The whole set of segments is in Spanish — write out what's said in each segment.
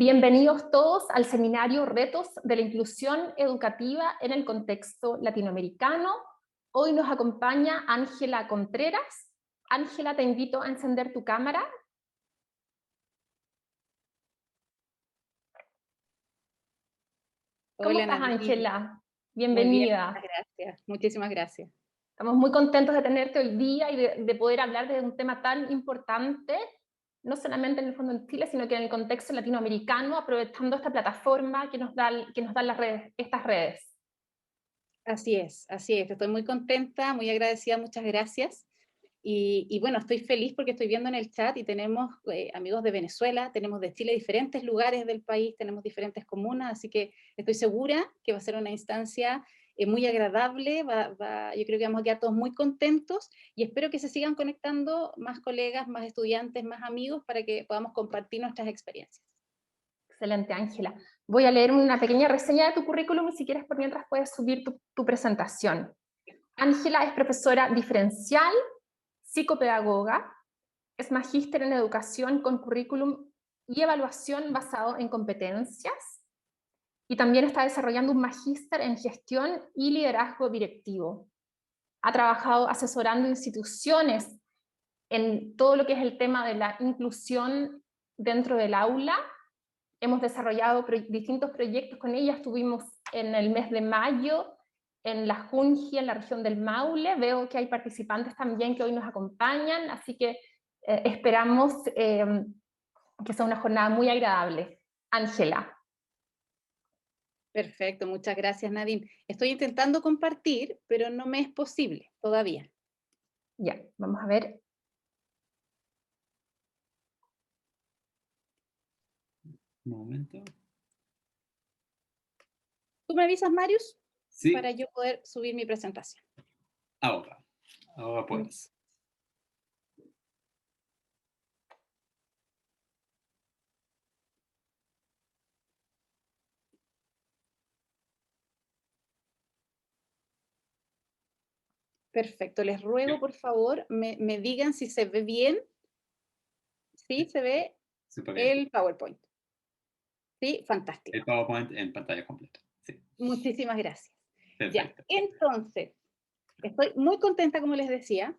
Bienvenidos todos al seminario Retos de la Inclusión Educativa en el Contexto Latinoamericano. Hoy nos acompaña Ángela Contreras. Ángela, te invito a encender tu cámara. ¿Cómo Hola estás, Nadine, Ángela? muy bien, muchas Bienvenida. gracias, muchísimas gracias. Estamos muy contentos de tenerte hoy día y de poder hablar de un tema tan importante, no solamente en el fondo en Chile, sino que en el contexto latinoamericano, aprovechando esta plataforma que nos dan las redes, estas redes. Así es, estoy muy contenta, muy agradecida, muchas gracias. Y bueno, estoy feliz porque estoy viendo en el chat y tenemos amigos de Venezuela, tenemos de Chile diferentes lugares del país, tenemos diferentes comunas, así que estoy segura que va a ser una instancia muy agradable, yo creo que vamos a quedar todos muy contentos y espero que se sigan conectando más colegas, más estudiantes, más amigos para que podamos compartir nuestras experiencias. Excelente, Ángela. Voy a leer una pequeña reseña de tu currículum y si quieres por mientras puedes subir tu presentación. Ángela es profesora diferencial, psicopedagoga, es magíster en educación con currículum y evaluación basado en competencias y también está desarrollando un magíster en gestión y liderazgo directivo. Ha trabajado asesorando instituciones en todo lo que es el tema de la inclusión dentro del aula. Hemos desarrollado distintos proyectos con ella. Estuvimos en el mes de mayo en la Junji, en la región del Maule. Veo que hay participantes también que hoy nos acompañan, así que esperamos que sea una jornada muy agradable. Ángela. Perfecto, muchas gracias Nadine. Estoy intentando compartir, pero no me es posible todavía. Ya, vamos a ver. Un momento. ¿Tú me avisas, Marius? Sí, Para yo poder subir mi presentación. ahora puedes. Perfecto, les ruego por favor me digan si se ve bien, sí, se ve Súper bien. el PowerPoint. Sí, El fantástico. PowerPoint en pantalla completa. Sí, Muchísimas gracias. Ya, perfecto. entonces, estoy muy contenta, como les decía,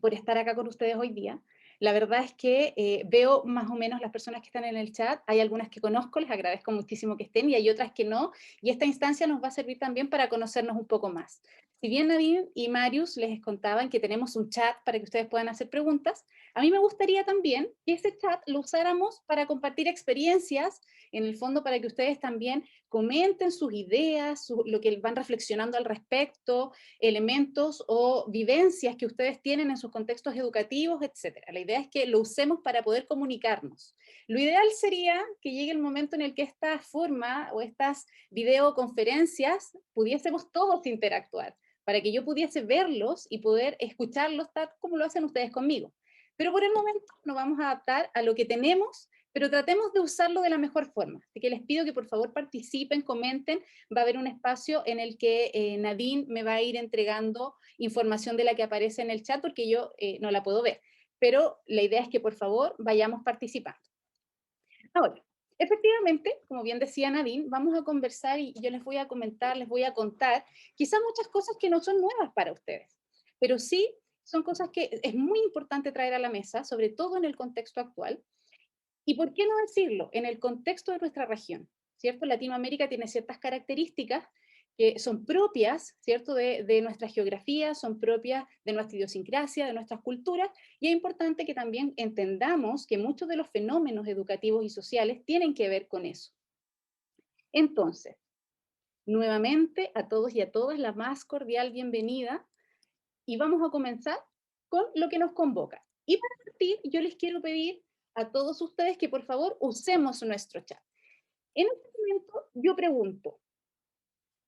por estar acá con ustedes hoy día. La verdad es que veo más o menos las personas que están en el chat, hay algunas que conozco, les agradezco muchísimo que estén, y hay otras que no, y esta instancia nos va a servir también para conocernos un poco más. Si bien Nadine y Marius les contaban que tenemos un chat para que ustedes puedan hacer preguntas, a mí me gustaría también que ese chat lo usáramos para compartir experiencias, en el fondo para que ustedes también comenten sus ideas, lo que van reflexionando al respecto, elementos o vivencias que ustedes tienen en sus contextos educativos, etcétera. La idea es que lo usemos para poder comunicarnos. Lo ideal sería que llegue el momento en el que esta forma o estas videoconferencias pudiésemos todos interactuar, para que yo pudiese verlos y poder escucharlos tal como lo hacen ustedes conmigo. Pero por el momento nos vamos a adaptar a lo que tenemos, pero tratemos de usarlo de la mejor forma. Así que les pido que por favor participen, comenten. Va a haber un espacio en el que Nadine me va a ir entregando información de la que aparece en el chat, porque yo no la puedo ver. Pero la idea es que por favor vayamos participando. Ahora, efectivamente, como bien decía Nadine, vamos a conversar y yo les voy a comentar, les voy a contar quizás muchas cosas que no son nuevas para ustedes, pero sí son cosas que es muy importante traer a la mesa, sobre todo en el contexto actual. ¿Y por qué no decirlo? En el contexto de nuestra región, ¿cierto? Latinoamérica tiene ciertas características que son propias, ¿cierto? De nuestra geografía, son propias de nuestra idiosincrasia, de nuestras culturas, y es importante que también entendamos que muchos de los fenómenos educativos y sociales tienen que ver con eso. Entonces, nuevamente a todos y a todas la más cordial bienvenida, y vamos a comenzar con lo que nos convoca. Y para partir, yo les quiero pedir a todos ustedes que por favor usemos nuestro chat. En este momento yo pregunto,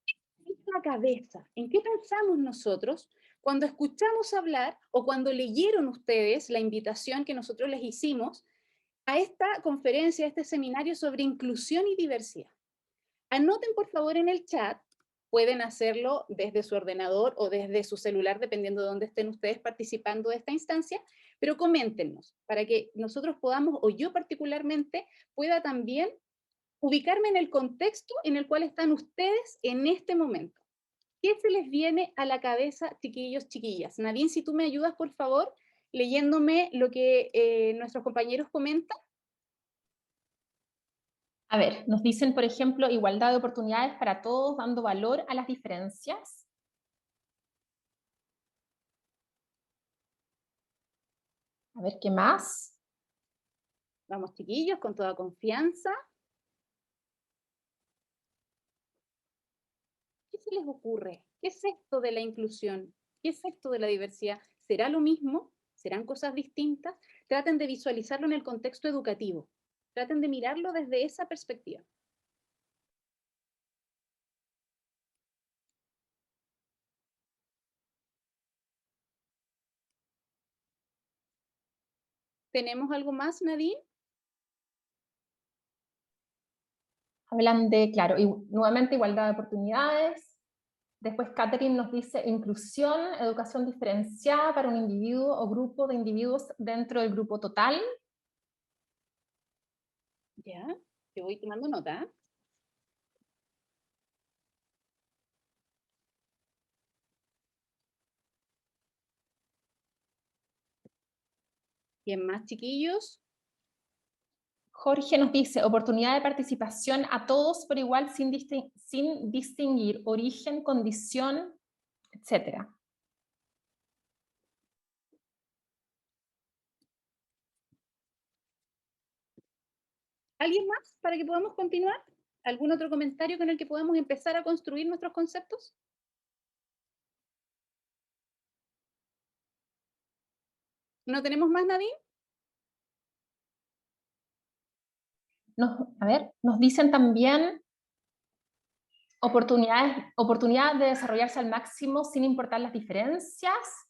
¿qué es la cabeza? ¿En qué pensamos nosotros cuando escuchamos hablar o cuando leyeron ustedes la invitación que nosotros les hicimos a esta conferencia, a este seminario sobre inclusión y diversidad? Anoten por favor en el chat, pueden hacerlo desde su ordenador o desde su celular, dependiendo de dónde estén ustedes participando de esta instancia, pero coméntenos para que nosotros podamos, o yo particularmente, pueda también ubicarme en el contexto en el cual están ustedes en este momento. ¿Qué se les viene a la cabeza, chiquillos, chiquillas? Nadine, si tú me ayudas, por favor, leyéndome lo que nuestros compañeros comentan. A ver, nos dicen, por ejemplo, igualdad de oportunidades para todos, dando valor a las diferencias. A ver, ¿qué más? Vamos, chiquillos, con toda confianza. ¿Qué se les ocurre? ¿Qué es esto de la inclusión? ¿Qué es esto de la diversidad? ¿Será lo mismo? ¿Serán cosas distintas? Traten de visualizarlo en el contexto educativo. Traten de mirarlo desde esa perspectiva. ¿Tenemos algo más, Nadine? Hablan de, claro, nuevamente igualdad de oportunidades. Después Catherine nos dice inclusión, educación diferenciada para un individuo o grupo de individuos dentro del grupo total. Ya, yo voy tomando nota. ¿Quién más, chiquillos? Jorge nos dice oportunidad de participación a todos por igual sin distinguir origen, condición, etc. ¿Alguien más para que podamos continuar? ¿Algún otro comentario con el que podamos empezar a construir nuestros conceptos? ¿No tenemos más, Nadine? Nos dicen también oportunidad de desarrollarse al máximo sin importar las diferencias.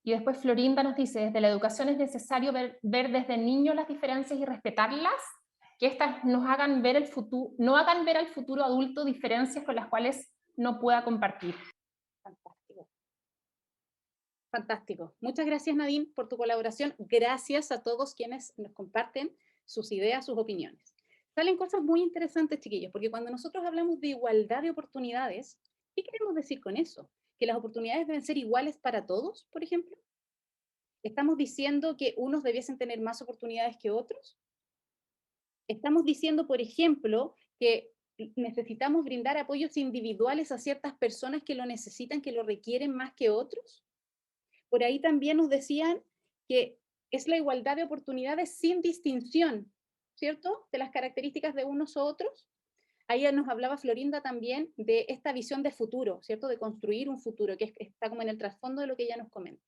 Y después Florinda nos dice, desde la educación es necesario ver desde niños las diferencias y respetarlas, que éstas nos hagan ver no hagan ver al futuro adulto diferencias con las cuales no pueda compartir. Fantástico. Fantástico. Muchas gracias, Nadine, por tu colaboración. Gracias a todos quienes nos comparten sus ideas, sus opiniones. Salen cosas muy interesantes, chiquillos, porque cuando nosotros hablamos de igualdad de oportunidades, ¿qué queremos decir con eso? ¿Que las oportunidades deben ser iguales para todos, por ejemplo? ¿Estamos diciendo que unos debiesen tener más oportunidades que otros? ¿Estamos diciendo, por ejemplo, que necesitamos brindar apoyos individuales a ciertas personas que lo necesitan, que lo requieren más que otros? Por ahí también nos decían que es la igualdad de oportunidades sin distinción, ¿cierto? De las características de unos u otros. Ahí nos hablaba Florinda también de esta visión de futuro, ¿cierto? De construir un futuro, que está como en el trasfondo de lo que ella nos comenta.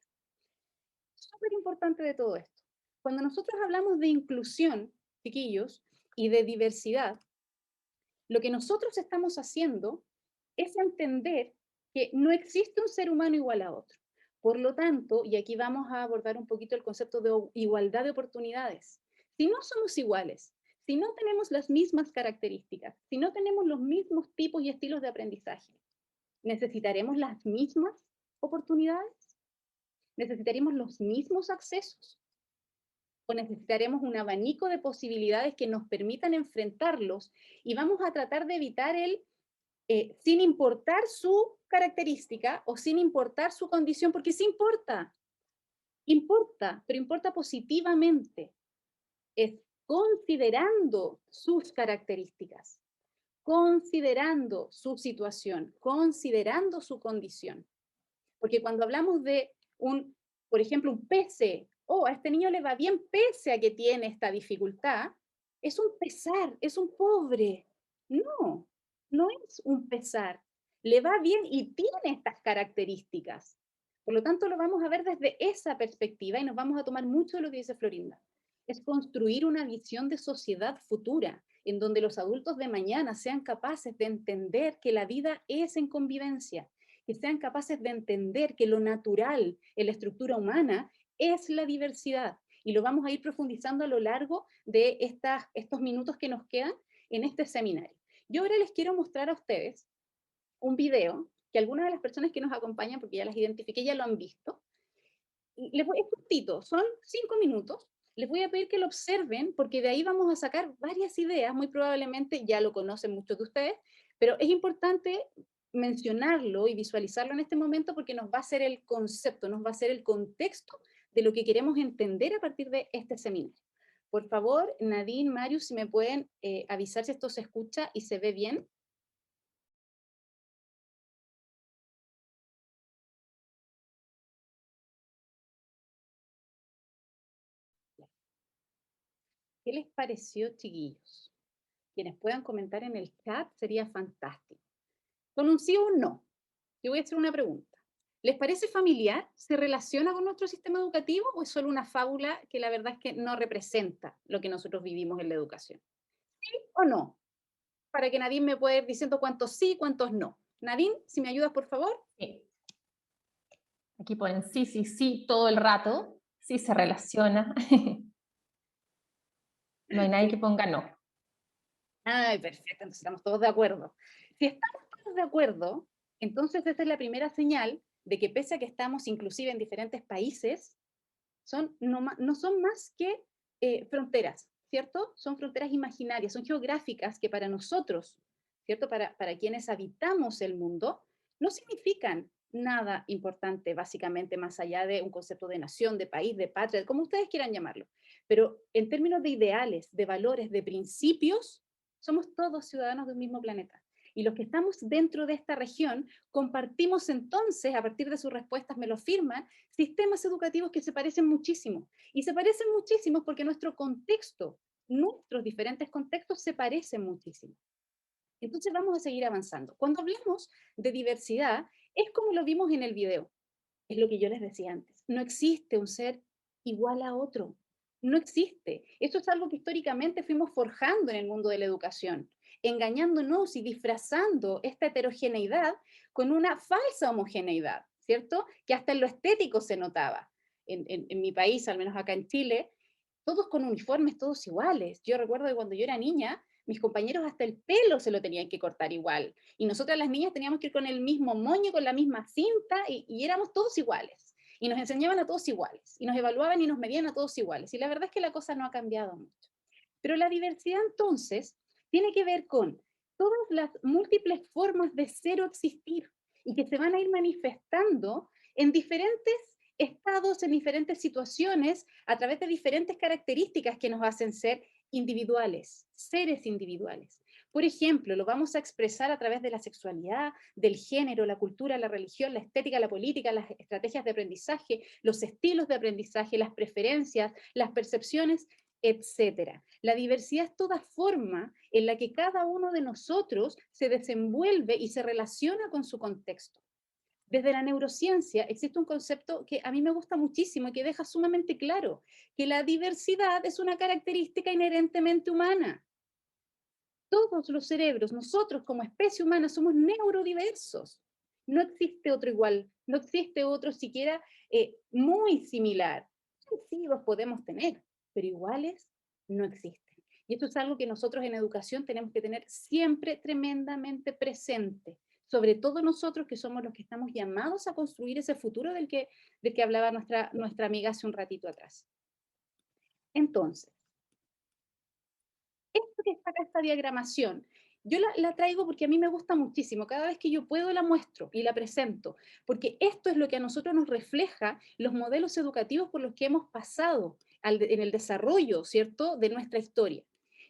Súper importante de todo esto. Cuando nosotros hablamos de inclusión, chiquillos, y de diversidad, lo que nosotros estamos haciendo es entender que no existe un ser humano igual a otro. Por lo tanto, y aquí vamos a abordar un poquito el concepto de igualdad de oportunidades. Si no somos iguales, si no tenemos las mismas características, si no tenemos los mismos tipos y estilos de aprendizaje, ¿necesitaremos las mismas oportunidades? ¿Necesitaremos los mismos accesos? ¿O necesitaremos un abanico de posibilidades que nos permitan enfrentarlos? Y vamos a tratar de evitar sin importar su característica o sin importar su condición, porque sí importa, pero importa positivamente. Es considerando sus características, considerando su situación, considerando su condición. Porque cuando hablamos de por ejemplo, un pese, a este niño le va bien pese a que tiene esta dificultad, es un pesar, es un pobre. No, no es un pesar. Le va bien y tiene estas características. Por lo tanto, lo vamos a ver desde esa perspectiva y nos vamos a tomar mucho de lo que dice Florinda. Es construir una visión de sociedad futura, en donde los adultos de mañana sean capaces de entender que la vida es en convivencia, que sean capaces de entender que lo natural en la estructura humana es la diversidad. Y lo vamos a ir profundizando a lo largo de estos minutos que nos quedan en este seminario. Yo ahora les quiero mostrar a ustedes un video que algunas de las personas que nos acompañan, porque ya las identifiqué, ya lo han visto. Es cortito, son 5 minutos. les voy a pedir que lo observen, porque de ahí vamos a sacar varias ideas, muy probablemente ya lo conocen muchos de ustedes, pero es importante mencionarlo y visualizarlo en este momento porque nos va a ser el concepto, nos va a ser el contexto de lo que queremos entender a partir de este seminario. Por favor, Nadine, Marius, si me pueden avisar si esto se escucha y se ve bien. ¿Qué les pareció, chiquillos? Quienes puedan comentar en el chat sería fantástico. Con un sí o un no, yo voy a hacer una pregunta. ¿Les parece familiar? ¿Se relaciona con nuestro sistema educativo o es solo una fábula que la verdad es que no representa lo que nosotros vivimos en la educación? ¿Sí o no? Para que Nadine me pueda ir diciendo cuántos sí, cuántos no. Nadine, si me ayudas, por favor. Sí. Aquí ponen sí, sí, sí todo el rato. Sí se relaciona. No hay nadie que ponga no. Ay, perfecto, entonces estamos todos de acuerdo. Si estamos todos de acuerdo, entonces esa es la primera señal de que pese a que estamos inclusive en diferentes países, no son más que fronteras, ¿cierto? Son fronteras imaginarias, son geográficas que para nosotros, ¿cierto? Para quienes habitamos el mundo, no significan nada importante, básicamente, más allá de un concepto de nación, de país, de patria, como ustedes quieran llamarlo. Pero en términos de ideales, de valores, de principios, somos todos ciudadanos de un mismo planeta. Y los que estamos dentro de esta región compartimos entonces, a partir de sus respuestas me lo firman, sistemas educativos que se parecen muchísimo. Y se parecen muchísimo porque nuestro contexto, nuestros diferentes contextos se parecen muchísimo. Entonces vamos a seguir avanzando. Cuando hablamos de diversidad, es como lo vimos en el video. Es lo que yo les decía antes. No existe un ser igual a otro. No existe. Esto es algo que históricamente fuimos forjando en el mundo de la educación, engañándonos y disfrazando esta heterogeneidad con una falsa homogeneidad, ¿cierto? Que hasta en lo estético se notaba. En mi país, al menos acá en Chile, todos con uniformes, todos iguales. Yo recuerdo que cuando yo era niña, mis compañeros hasta el pelo se lo tenían que cortar igual. Y nosotras las niñas teníamos que ir con el mismo moño, con la misma cinta, y éramos todos iguales. Y nos enseñaban a todos iguales. Y nos evaluaban y nos medían a todos iguales. Y la verdad es que la cosa no ha cambiado mucho. Pero la diversidad entonces tiene que ver con todas las múltiples formas de ser o existir y que se van a ir manifestando en diferentes estados, en diferentes situaciones, a través de diferentes características que nos hacen ser individuales, seres individuales. Por ejemplo, lo vamos a expresar a través de la sexualidad, del género, la cultura, la religión, la estética, la política, las estrategias de aprendizaje, los estilos de aprendizaje, las preferencias, las percepciones, etcétera. La diversidad es toda forma en la que cada uno de nosotros se desenvuelve y se relaciona con su contexto. Desde la neurociencia existe un concepto que a mí me gusta muchísimo y que deja sumamente claro que la diversidad es una característica inherentemente humana. Todos los cerebros, nosotros como especie humana somos neurodiversos. No existe otro igual, no existe otro siquiera muy similar. Parecidos podemos tener, pero iguales no existen. Y esto es algo que nosotros en educación tenemos que tener siempre tremendamente presente, sobre todo nosotros que somos los que estamos llamados a construir ese futuro del que hablaba nuestra amiga hace un ratito atrás. Entonces, esto que está acá, esta diagramación, yo la traigo porque a mí me gusta muchísimo. Cada vez que yo puedo la muestro y la presento, porque esto es lo que a nosotros nos refleja los modelos educativos por los que hemos pasado en el desarrollo, ¿cierto?, de nuestra historia.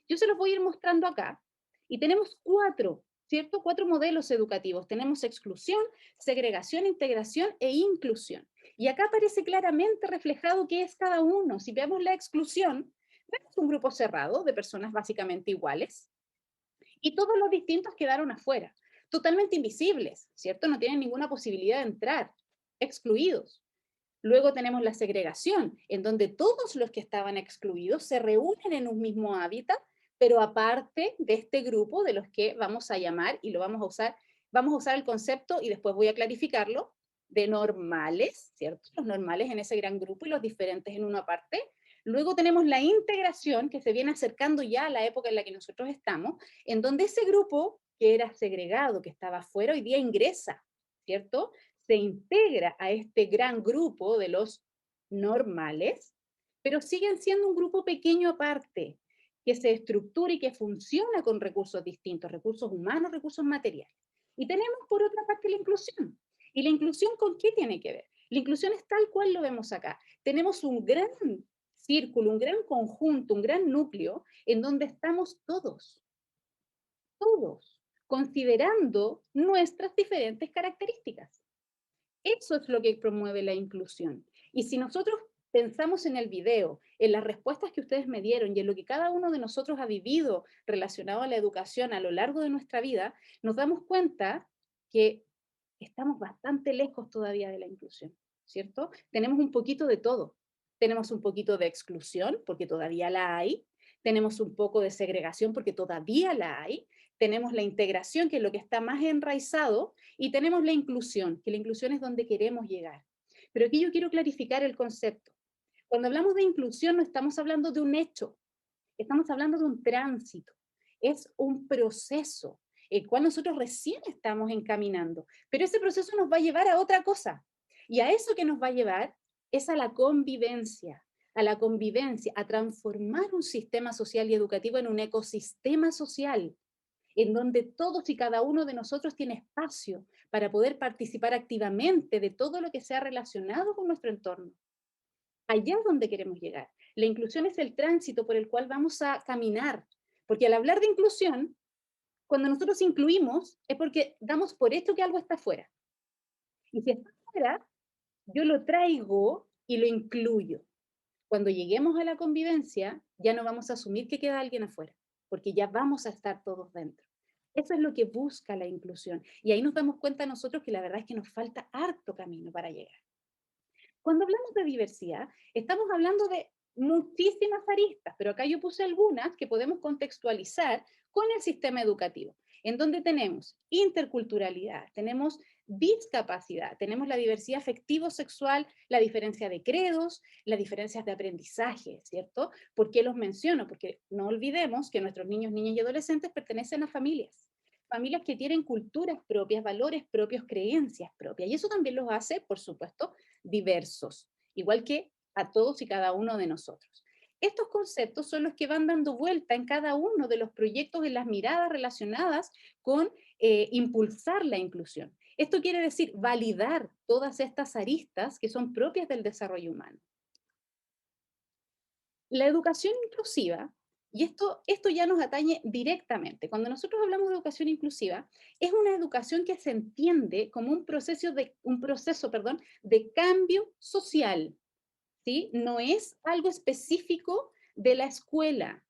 Yo se los voy a ir mostrando acá. Y tenemos cuatro, ¿cierto? Cuatro modelos educativos. Tenemos exclusión, segregación, integración e inclusión. Y acá aparece claramente reflejado qué es cada uno. Si vemos la exclusión, vemos un grupo cerrado de personas básicamente iguales, y todos los distintos quedaron afuera, totalmente invisibles, ¿cierto? No tienen ninguna posibilidad de entrar, excluidos. Luego tenemos la segregación, en donde todos los que estaban excluidos se reúnen en un mismo hábitat, pero aparte de este grupo de los que vamos a llamar, y lo vamos a usar el concepto, y después voy a clarificarlo, de normales, ¿cierto? Los normales en ese gran grupo y los diferentes en una parte. Luego tenemos la integración, que se viene acercando ya a la época en la que nosotros estamos, en donde ese grupo que era segregado, que estaba afuera, hoy día ingresa, ¿cierto? Se integra a este gran grupo de los normales, pero siguen siendo un grupo pequeño aparte, que se estructura y que funciona con recursos distintos, recursos humanos, recursos materiales. Y tenemos por otra parte la inclusión. ¿Y la inclusión con qué tiene que ver? La inclusión es tal cual lo vemos acá. Tenemos un gran círculo, un gran conjunto, un gran núcleo en donde estamos todos, considerando nuestras diferentes características. Eso es lo que promueve la inclusión. Y si nosotros pensamos en el video, en las respuestas que ustedes me dieron y en lo que cada uno de nosotros ha vivido relacionado a la educación a lo largo de nuestra vida, nos damos cuenta que estamos bastante lejos todavía de la inclusión, ¿cierto? Tenemos un poquito de todo. Tenemos un poquito de exclusión, porque todavía la hay. Tenemos un poco de segregación, porque todavía la hay. Tenemos la integración, que es lo que está más enraizado, y tenemos la inclusión, que la inclusión es donde queremos llegar. Pero aquí yo quiero clarificar el concepto. Cuando hablamos de inclusión no estamos hablando de un hecho, estamos hablando de un tránsito. Es un proceso, el cual nosotros recién estamos encaminando. Pero ese proceso nos va a llevar a otra cosa. Y a eso que nos va a llevar es a la convivencia, a transformar un sistema social y educativo en un ecosistema social, en donde todos y cada uno de nosotros tiene espacio para poder participar activamente de todo lo que sea relacionado con nuestro entorno. Allá es donde queremos llegar. La inclusión es el tránsito por el cual vamos a caminar, porque al hablar de inclusión, cuando nosotros incluimos, es porque damos por hecho que algo está afuera. Y si está afuera, yo lo traigo y lo incluyo. Cuando lleguemos a la convivencia, ya no vamos a asumir que queda alguien afuera, porque ya vamos a estar todos dentro. Eso es lo que busca la inclusión. Y ahí nos damos cuenta nosotros que la verdad es que nos falta harto camino para llegar. Cuando hablamos de diversidad, estamos hablando de muchísimas aristas, pero acá yo puse algunas que podemos contextualizar con el sistema educativo, en donde tenemos interculturalidad, tenemos discapacidad, tenemos la diversidad afectivo-sexual, la diferencia de credos, las diferencias de aprendizaje, ¿cierto? ¿Por qué los menciono? Porque no olvidemos que nuestros niños, niñas y adolescentes pertenecen a familias que tienen culturas propias, valores propios, creencias propias, y eso también los hace, por supuesto, diversos, igual que a todos y cada uno de nosotros. Estos conceptos son los que van dando vuelta en cada uno de los proyectos, en las miradas relacionadas con impulsar la inclusión. Esto quiere decir validar todas estas aristas que son propias del desarrollo humano. La educación inclusiva, y esto ya nos atañe directamente, cuando nosotros hablamos de educación inclusiva, es una educación que se entiende como un proceso de cambio social, ¿sí? No es algo específico de la escuela.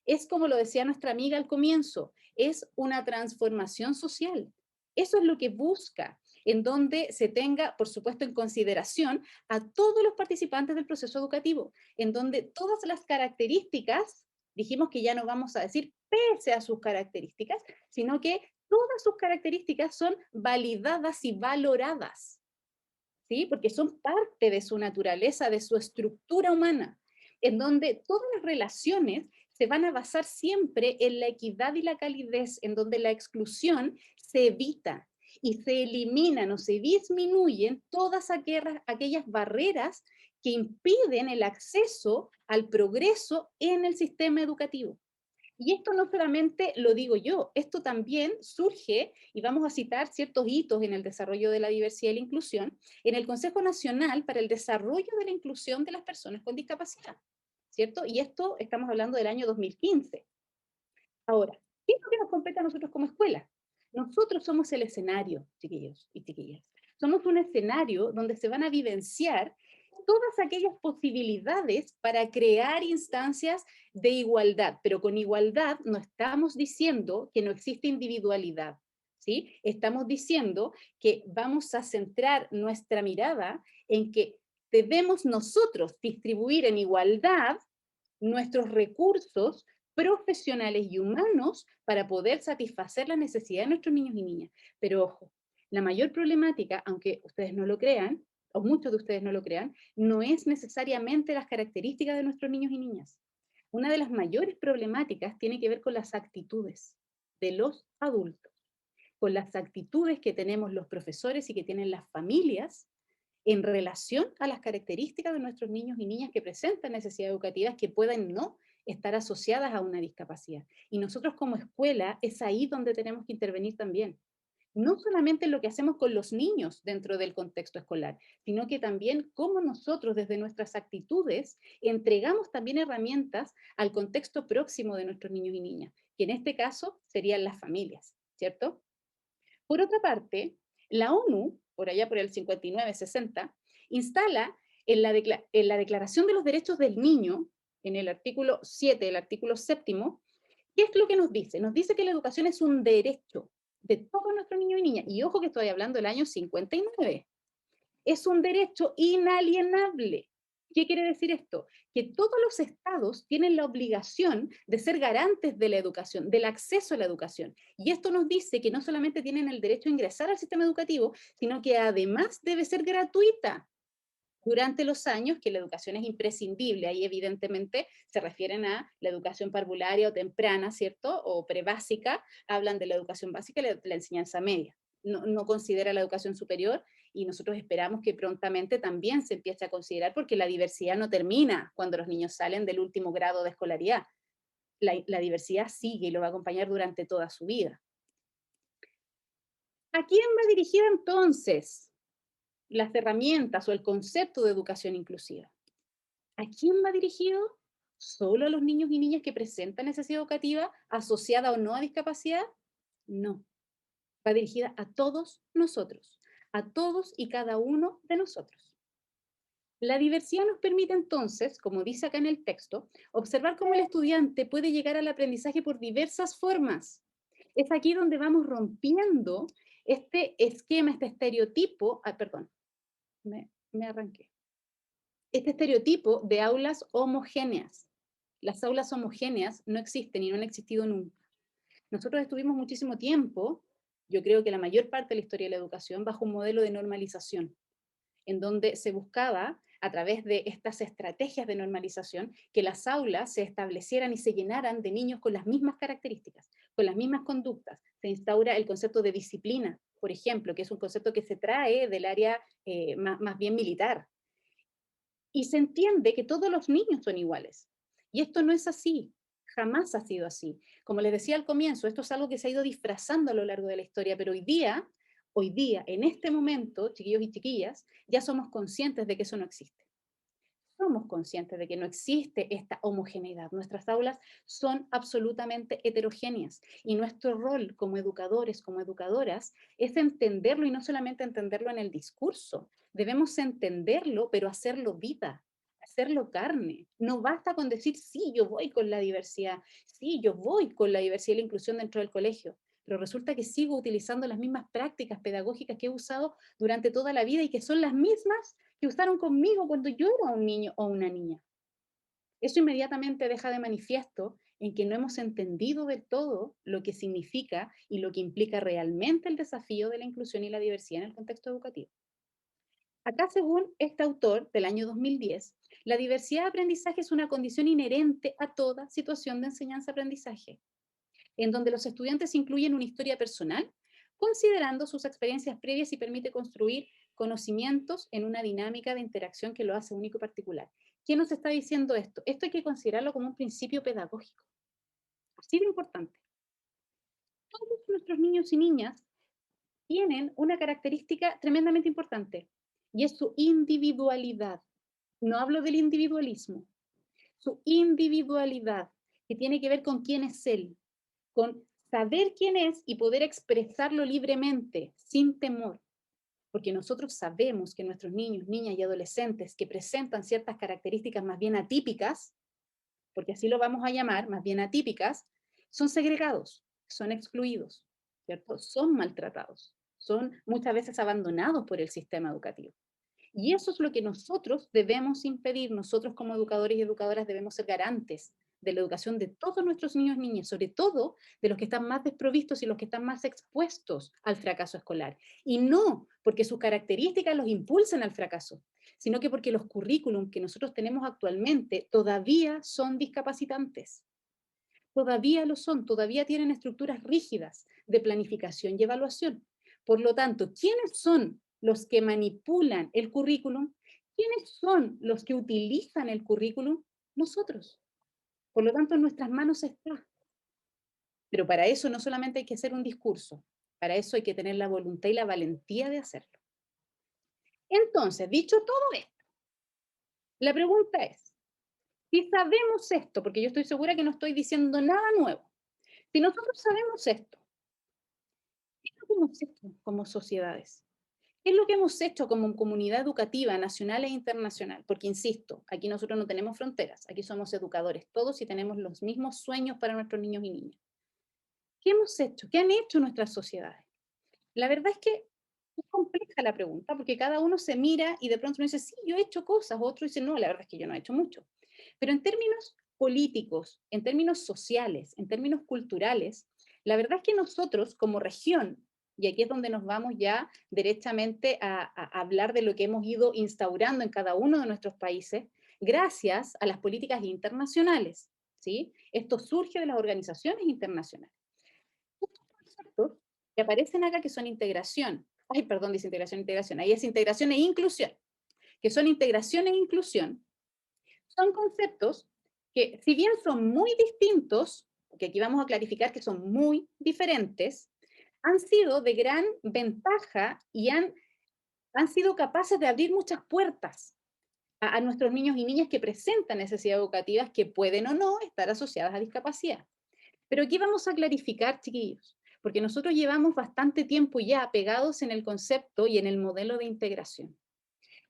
Es como lo decía nuestra amiga al comienzo, es una transformación social. Eso es lo que busca, en donde se tenga, por supuesto, en consideración a todos los participantes del proceso educativo, en donde todas las características, dijimos que ya no vamos a decir pese a sus características, sino que todas sus características son validadas y valoradas, ¿sí? Porque son parte de su naturaleza, de su estructura humana, en donde todas las relaciones se van a basar siempre en la equidad y la calidez, en donde la exclusión se evita y se eliminan o se disminuyen todas aquellas barreras que impiden el acceso al progreso en el sistema educativo. Y esto no solamente lo digo yo, esto también surge, y vamos a citar ciertos hitos en el desarrollo de la diversidad y la inclusión, en el Consejo Nacional para el Desarrollo de la Inclusión de las Personas con Discapacidad, ¿cierto? Y esto estamos hablando del año 2015. Ahora, ¿qué es lo que nos compete a nosotros como escuela? Nosotros somos el escenario, chiquillos y chiquillas. Somos un escenario donde se van a vivenciar todas aquellas posibilidades para crear instancias de igualdad, pero con igualdad no estamos diciendo que no existe individualidad, ¿sí? Estamos diciendo que vamos a centrar nuestra mirada en que debemos nosotros distribuir en igualdad nuestros recursos profesionales y humanos para poder satisfacer las necesidades de nuestros niños y niñas. Pero ojo, la mayor problemática, aunque ustedes no lo crean, o muchos de ustedes no lo crean, no es necesariamente las características de nuestros niños y niñas. Una de las mayores problemáticas tiene que ver con las actitudes de los adultos, con las actitudes que tenemos los profesores y que tienen las familias en relación a las características de nuestros niños y niñas que presentan necesidades educativas que puedan no estar asociadas a una discapacidad. Y nosotros como escuela es ahí donde tenemos que intervenir también. No solamente lo que hacemos con los niños dentro del contexto escolar, sino que también cómo nosotros desde nuestras actitudes entregamos también herramientas al contexto próximo de nuestros niños y niñas, que en este caso serían las familias, ¿cierto? Por otra parte, la ONU, por allá por el 59-60, instala en la Declaración de los Derechos del Niño, en el artículo 7, el artículo 7, ¿qué es lo que nos dice? Nos dice que la educación es un derecho de todos nuestros niños y niñas. Y ojo que estoy hablando del año 59. Es un derecho inalienable. ¿Qué quiere decir esto? Que todos los estados tienen la obligación de ser garantes de la educación, del acceso a la educación. Y esto nos dice que no solamente tienen el derecho a ingresar al sistema educativo, sino que además debe ser gratuita durante los años que la educación es imprescindible. Ahí evidentemente se refieren a la educación parvularia o temprana, ¿cierto? O prebásica, hablan de la educación básica y la enseñanza media. No considera la educación superior y nosotros esperamos que prontamente también se empiece a considerar porque la diversidad no termina cuando los niños salen del último grado de escolaridad. La diversidad sigue y lo va a acompañar durante toda su vida. ¿A quién va dirigida entonces las herramientas o el concepto de educación inclusiva? ¿A quién va dirigido? ¿Solo a los niños y niñas que presentan necesidad educativa asociada o no a discapacidad? No. Va dirigida a todos nosotros, a todos y cada uno de nosotros. La diversidad nos permite entonces, como dice acá en el texto, observar cómo el estudiante puede llegar al aprendizaje por diversas formas. Es aquí donde vamos rompiendo este esquema, este estereotipo, perdón, me arranqué. Este estereotipo de aulas homogéneas. Las aulas homogéneas no existen y no han existido nunca. Nosotros estuvimos muchísimo tiempo, yo creo que la mayor parte de la historia de la educación, bajo un modelo de normalización, en donde se buscaba, a través de estas estrategias de normalización, que las aulas se establecieran y se llenaran de niños con las mismas características, con las mismas conductas. Se instaura el concepto de disciplina, por ejemplo, que es un concepto que se trae del área más bien militar. Y se entiende que todos los niños son iguales. Y esto no es así, jamás ha sido así. Como les decía al comienzo, esto es algo que se ha ido disfrazando a lo largo de la historia, pero hoy día, en este momento, chiquillos y chiquillas, ya somos conscientes de que eso no existe. Somos conscientes de que no existe esta homogeneidad. Nuestras aulas son absolutamente heterogéneas y nuestro rol como educadores, como educadoras, es entenderlo y no solamente entenderlo en el discurso. Debemos entenderlo, pero hacerlo vida, hacerlo carne. No basta con decir, sí, yo voy con la diversidad, sí, yo voy con la diversidad y la inclusión dentro del colegio, pero resulta que sigo utilizando las mismas prácticas pedagógicas que he usado durante toda la vida y que son las mismas que usaron conmigo cuando yo era un niño o una niña. Eso inmediatamente deja de manifiesto en que no hemos entendido del todo lo que significa y lo que implica realmente el desafío de la inclusión y la diversidad en el contexto educativo. Acá, según este autor del año 2010, la diversidad de aprendizaje es una condición inherente a toda situación de enseñanza-aprendizaje, en donde los estudiantes incluyen una historia personal, considerando sus experiencias previas y permite construir conocimientos en una dinámica de interacción que lo hace único y particular. ¿Quién nos está diciendo esto? Esto hay que considerarlo como un principio pedagógico. Así de importante. Todos nuestros niños y niñas tienen una característica tremendamente importante, y es su individualidad. No hablo del individualismo, su individualidad, que tiene que ver con quién es él, con saber quién es y poder expresarlo libremente, sin temor. Porque nosotros sabemos que nuestros niños, niñas y adolescentes que presentan ciertas características más bien atípicas, porque así lo vamos a llamar, más bien atípicas, son segregados, son excluidos, ¿cierto? Son maltratados, son muchas veces abandonados por el sistema educativo. Y eso es lo que nosotros debemos impedir. Nosotros como educadores y educadoras debemos ser garantes de la educación de todos nuestros niños y niñas, sobre todo de los que están más desprovistos y los que están más expuestos al fracaso escolar. Y no porque sus características los impulsen al fracaso, sino que porque los currículum que nosotros tenemos actualmente todavía son discapacitantes. Todavía lo son, todavía tienen estructuras rígidas de planificación y evaluación. Por lo tanto, ¿quiénes son los que manipulan el currículum? ¿Quiénes son los que utilizan el currículum? Nosotros. Por lo tanto, en nuestras manos está. Pero para eso no solamente hay que hacer un discurso, para eso hay que tener la voluntad y la valentía de hacerlo. Entonces, dicho todo esto, la pregunta es, si sabemos esto, porque yo estoy segura que no estoy diciendo nada nuevo, si nosotros sabemos esto, ¿qué es lo que hemos hecho como sociedades? ¿Qué es lo que hemos hecho como comunidad educativa nacional e internacional? Porque, insisto, aquí nosotros no tenemos fronteras, aquí somos educadores todos y tenemos los mismos sueños para nuestros niños y niñas. ¿Qué hemos hecho? ¿Qué han hecho nuestras sociedades? La verdad es que es compleja la pregunta, porque cada uno se mira y de pronto uno dice, sí, yo he hecho cosas, otro dice, no, la verdad es que yo no he hecho mucho. Pero en términos políticos, en términos sociales, en términos culturales, la verdad es que nosotros como región, y aquí es donde nos vamos ya derechamente a hablar de lo que hemos ido instaurando en cada uno de nuestros países, gracias a las políticas internacionales, ¿sí? Esto surge de las organizaciones internacionales. Estos conceptos que aparecen acá, que son integración, ay, perdón, dice integración, ahí es integración e inclusión, que son integración e inclusión, son conceptos que, si bien son muy distintos, porque aquí vamos a clarificar que son muy diferentes, han sido de gran ventaja y han sido capaces de abrir muchas puertas a nuestros niños y niñas que presentan necesidades educativas que pueden o no estar asociadas a discapacidad. Pero aquí vamos a clarificar, chiquillos, porque nosotros llevamos bastante tiempo ya pegados en el concepto y en el modelo de integración.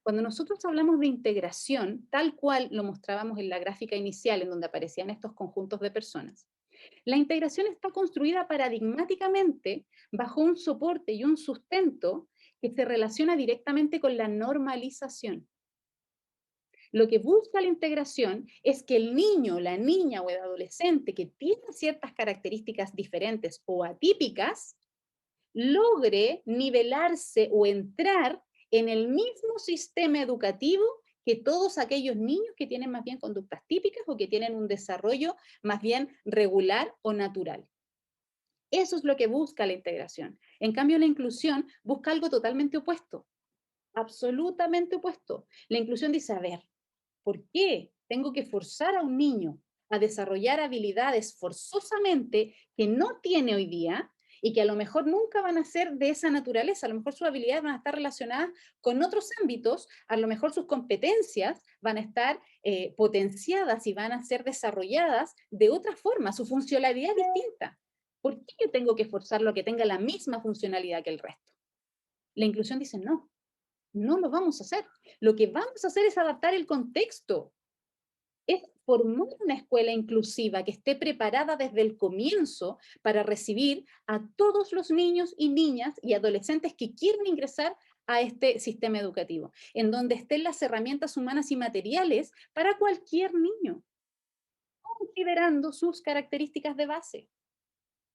Cuando nosotros hablamos de integración, tal cual lo mostrábamos en la gráfica inicial, en donde aparecían estos conjuntos de personas, la integración está construida paradigmáticamente bajo un soporte y un sustento que se relaciona directamente con la normalización. Lo que busca la integración es que el niño, la niña o el adolescente que tiene ciertas características diferentes o atípicas, logre nivelarse o entrar en el mismo sistema educativo que todos aquellos niños que tienen más bien conductas típicas o que tienen un desarrollo más bien regular o natural. Eso es lo que busca la integración. En cambio, la inclusión busca algo totalmente opuesto, absolutamente opuesto. La inclusión dice, a ver, ¿por qué tengo que forzar a un niño a desarrollar habilidades forzosamente que no tiene hoy día y que a lo mejor nunca van a ser de esa naturaleza? A lo mejor sus habilidades van a estar relacionadas con otros ámbitos, a lo mejor sus competencias van a estar potenciadas y van a ser desarrolladas de otra forma, su funcionalidad es distinta. ¿Por qué yo tengo que forzarlo a que tenga la misma funcionalidad que el resto? La inclusión dice no. No lo vamos a hacer. Lo que vamos a hacer es adaptar el contexto. Es formar una escuela inclusiva que esté preparada desde el comienzo para recibir a todos los niños y niñas y adolescentes que quieren ingresar a este sistema educativo, en donde estén las herramientas humanas y materiales para cualquier niño, considerando sus características de base.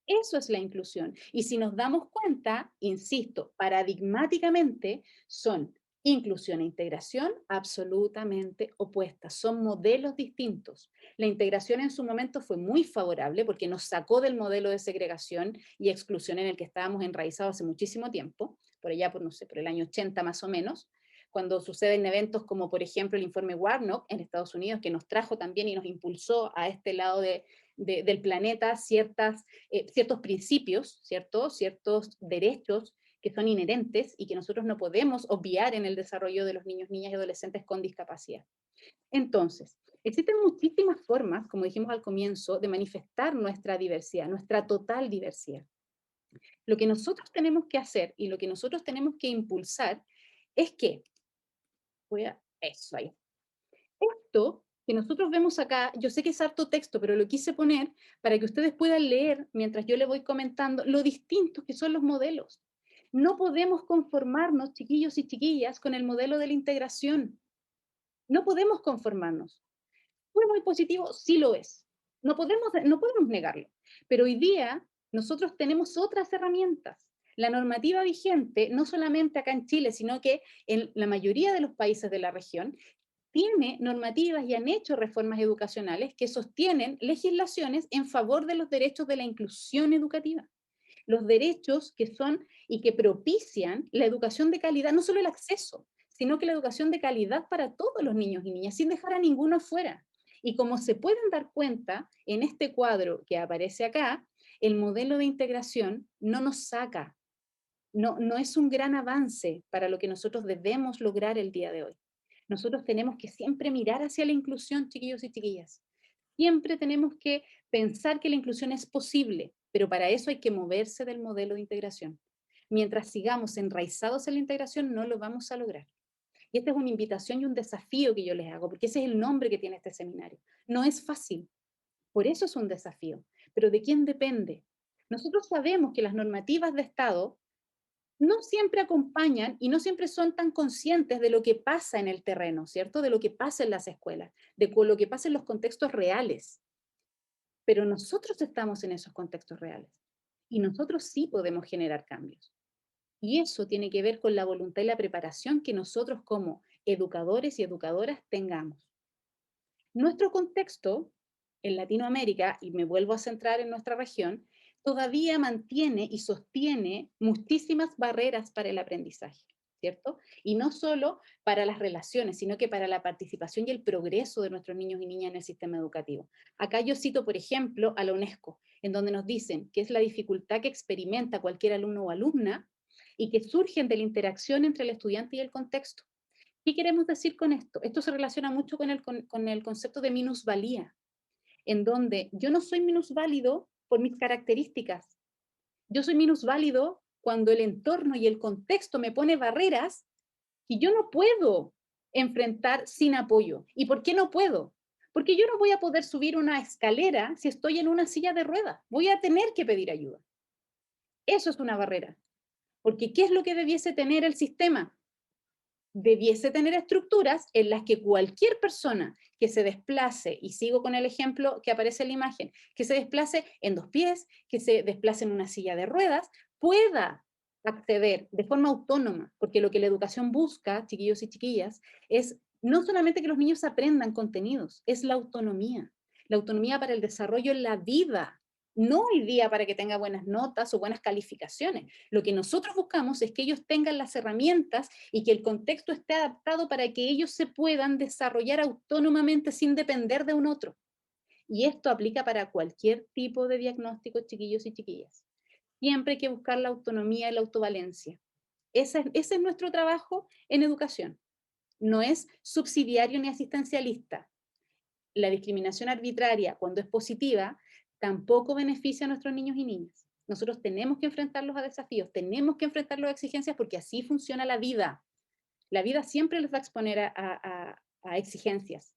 Eso es la inclusión. Y si nos damos cuenta, insisto, paradigmáticamente son inclusión e integración absolutamente opuestas. Son modelos distintos. La integración en su momento fue muy favorable porque nos sacó del modelo de segregación y exclusión en el que estábamos enraizados hace muchísimo tiempo, por allá, por, no sé, por el año 80 más o menos, cuando suceden eventos como, por ejemplo, el informe Warnock en Estados Unidos, que nos trajo también y nos impulsó a este lado del planeta ciertos principios, ¿cierto? Ciertos derechos que son inherentes y que nosotros no podemos obviar en el desarrollo de los niños, niñas y adolescentes con discapacidad. Entonces, existen muchísimas formas, como dijimos al comienzo, de manifestar nuestra diversidad, nuestra total diversidad. Lo que nosotros tenemos que hacer y lo que nosotros tenemos que impulsar es que, eso ahí. Esto que nosotros vemos acá, yo sé que es harto texto, pero lo quise poner para que ustedes puedan leer, mientras yo les voy comentando, lo distintos que son los modelos. No podemos conformarnos, chiquillos y chiquillas, con el modelo de la integración. No podemos conformarnos. ¿Fue muy positivo? Sí lo es. No podemos negarlo. Pero hoy día nosotros tenemos otras herramientas. La normativa vigente, no solamente acá en Chile, sino que en la mayoría de los países de la región, tiene normativas y han hecho reformas educacionales que sostienen legislaciones en favor de los derechos de la inclusión educativa. los derechos que son y que propician la educación de calidad, no solo el acceso, sino que la educación de calidad para todos los niños y niñas, sin dejar a ninguno afuera. Y como se pueden dar cuenta en este cuadro que aparece acá, el modelo de integración no nos saca, no es un gran avance para lo que nosotros debemos lograr el día de hoy. Nosotros tenemos que siempre mirar hacia la inclusión, chiquillos y chiquillas. Siempre tenemos que pensar que la inclusión es posible, pero para eso hay que moverse del modelo de integración. Mientras sigamos enraizados en la integración, no lo vamos a lograr. Y esta es una invitación y un desafío que yo les hago, porque ese es el nombre que tiene este seminario. No es fácil, por eso es un desafío. Pero ¿de quién depende? Nosotros sabemos que las normativas de Estado no siempre acompañan y no siempre son tan conscientes de lo que pasa en el terreno, ¿cierto? De lo que pasa en las escuelas, de lo que pasa en los contextos reales. Pero nosotros estamos en esos contextos reales y nosotros sí podemos generar cambios. Y eso tiene que ver con la voluntad y la preparación que nosotros como educadores y educadoras tengamos. Nuestro contexto en Latinoamérica, y me vuelvo a centrar en nuestra región, todavía mantiene y sostiene muchísimas barreras para el aprendizaje, ¿cierto? Y no solo para las relaciones, sino que para la participación y el progreso de nuestros niños y niñas en el sistema educativo. Acá yo cito, por ejemplo, a la UNESCO, en donde nos dicen que es la dificultad que experimenta cualquier alumno o alumna y que surgen de la interacción entre el estudiante y el contexto. ¿Qué queremos decir con esto? Esto se relaciona mucho con el concepto de minusvalía, en donde yo no soy minusválido por mis características. Yo soy minusválido cuando el entorno y el contexto me pone barreras que yo no puedo enfrentar sin apoyo. ¿Y por qué no puedo? Porque yo no voy a poder subir una escalera si estoy en una silla de ruedas. Voy a tener que pedir ayuda. Eso es una barrera. Porque ¿qué es lo que debiese tener el sistema? Debiese tener estructuras en las que cualquier persona que se desplace, y sigo con el ejemplo que aparece en la imagen, que se desplace en 2 pies, que se desplace en una silla de ruedas, pueda acceder de forma autónoma, porque lo que la educación busca, chiquillos y chiquillas, es no solamente que los niños aprendan contenidos, es la autonomía para el desarrollo en la vida, no hoy día para que tenga buenas notas o buenas calificaciones. Lo que nosotros buscamos es que ellos tengan las herramientas y que el contexto esté adaptado para que ellos se puedan desarrollar autónomamente sin depender de un otro. Y esto aplica para cualquier tipo de diagnóstico, chiquillos y chiquillas. Siempre hay que buscar la autonomía y la autovalencia. Ese es nuestro trabajo en educación. No es subsidiario ni asistencialista. La discriminación arbitraria, cuando es positiva, tampoco beneficia a nuestros niños y niñas. Nosotros tenemos que enfrentarlos a desafíos, tenemos que enfrentarlos a exigencias porque así funciona la vida. La vida siempre les va a exponer a exigencias.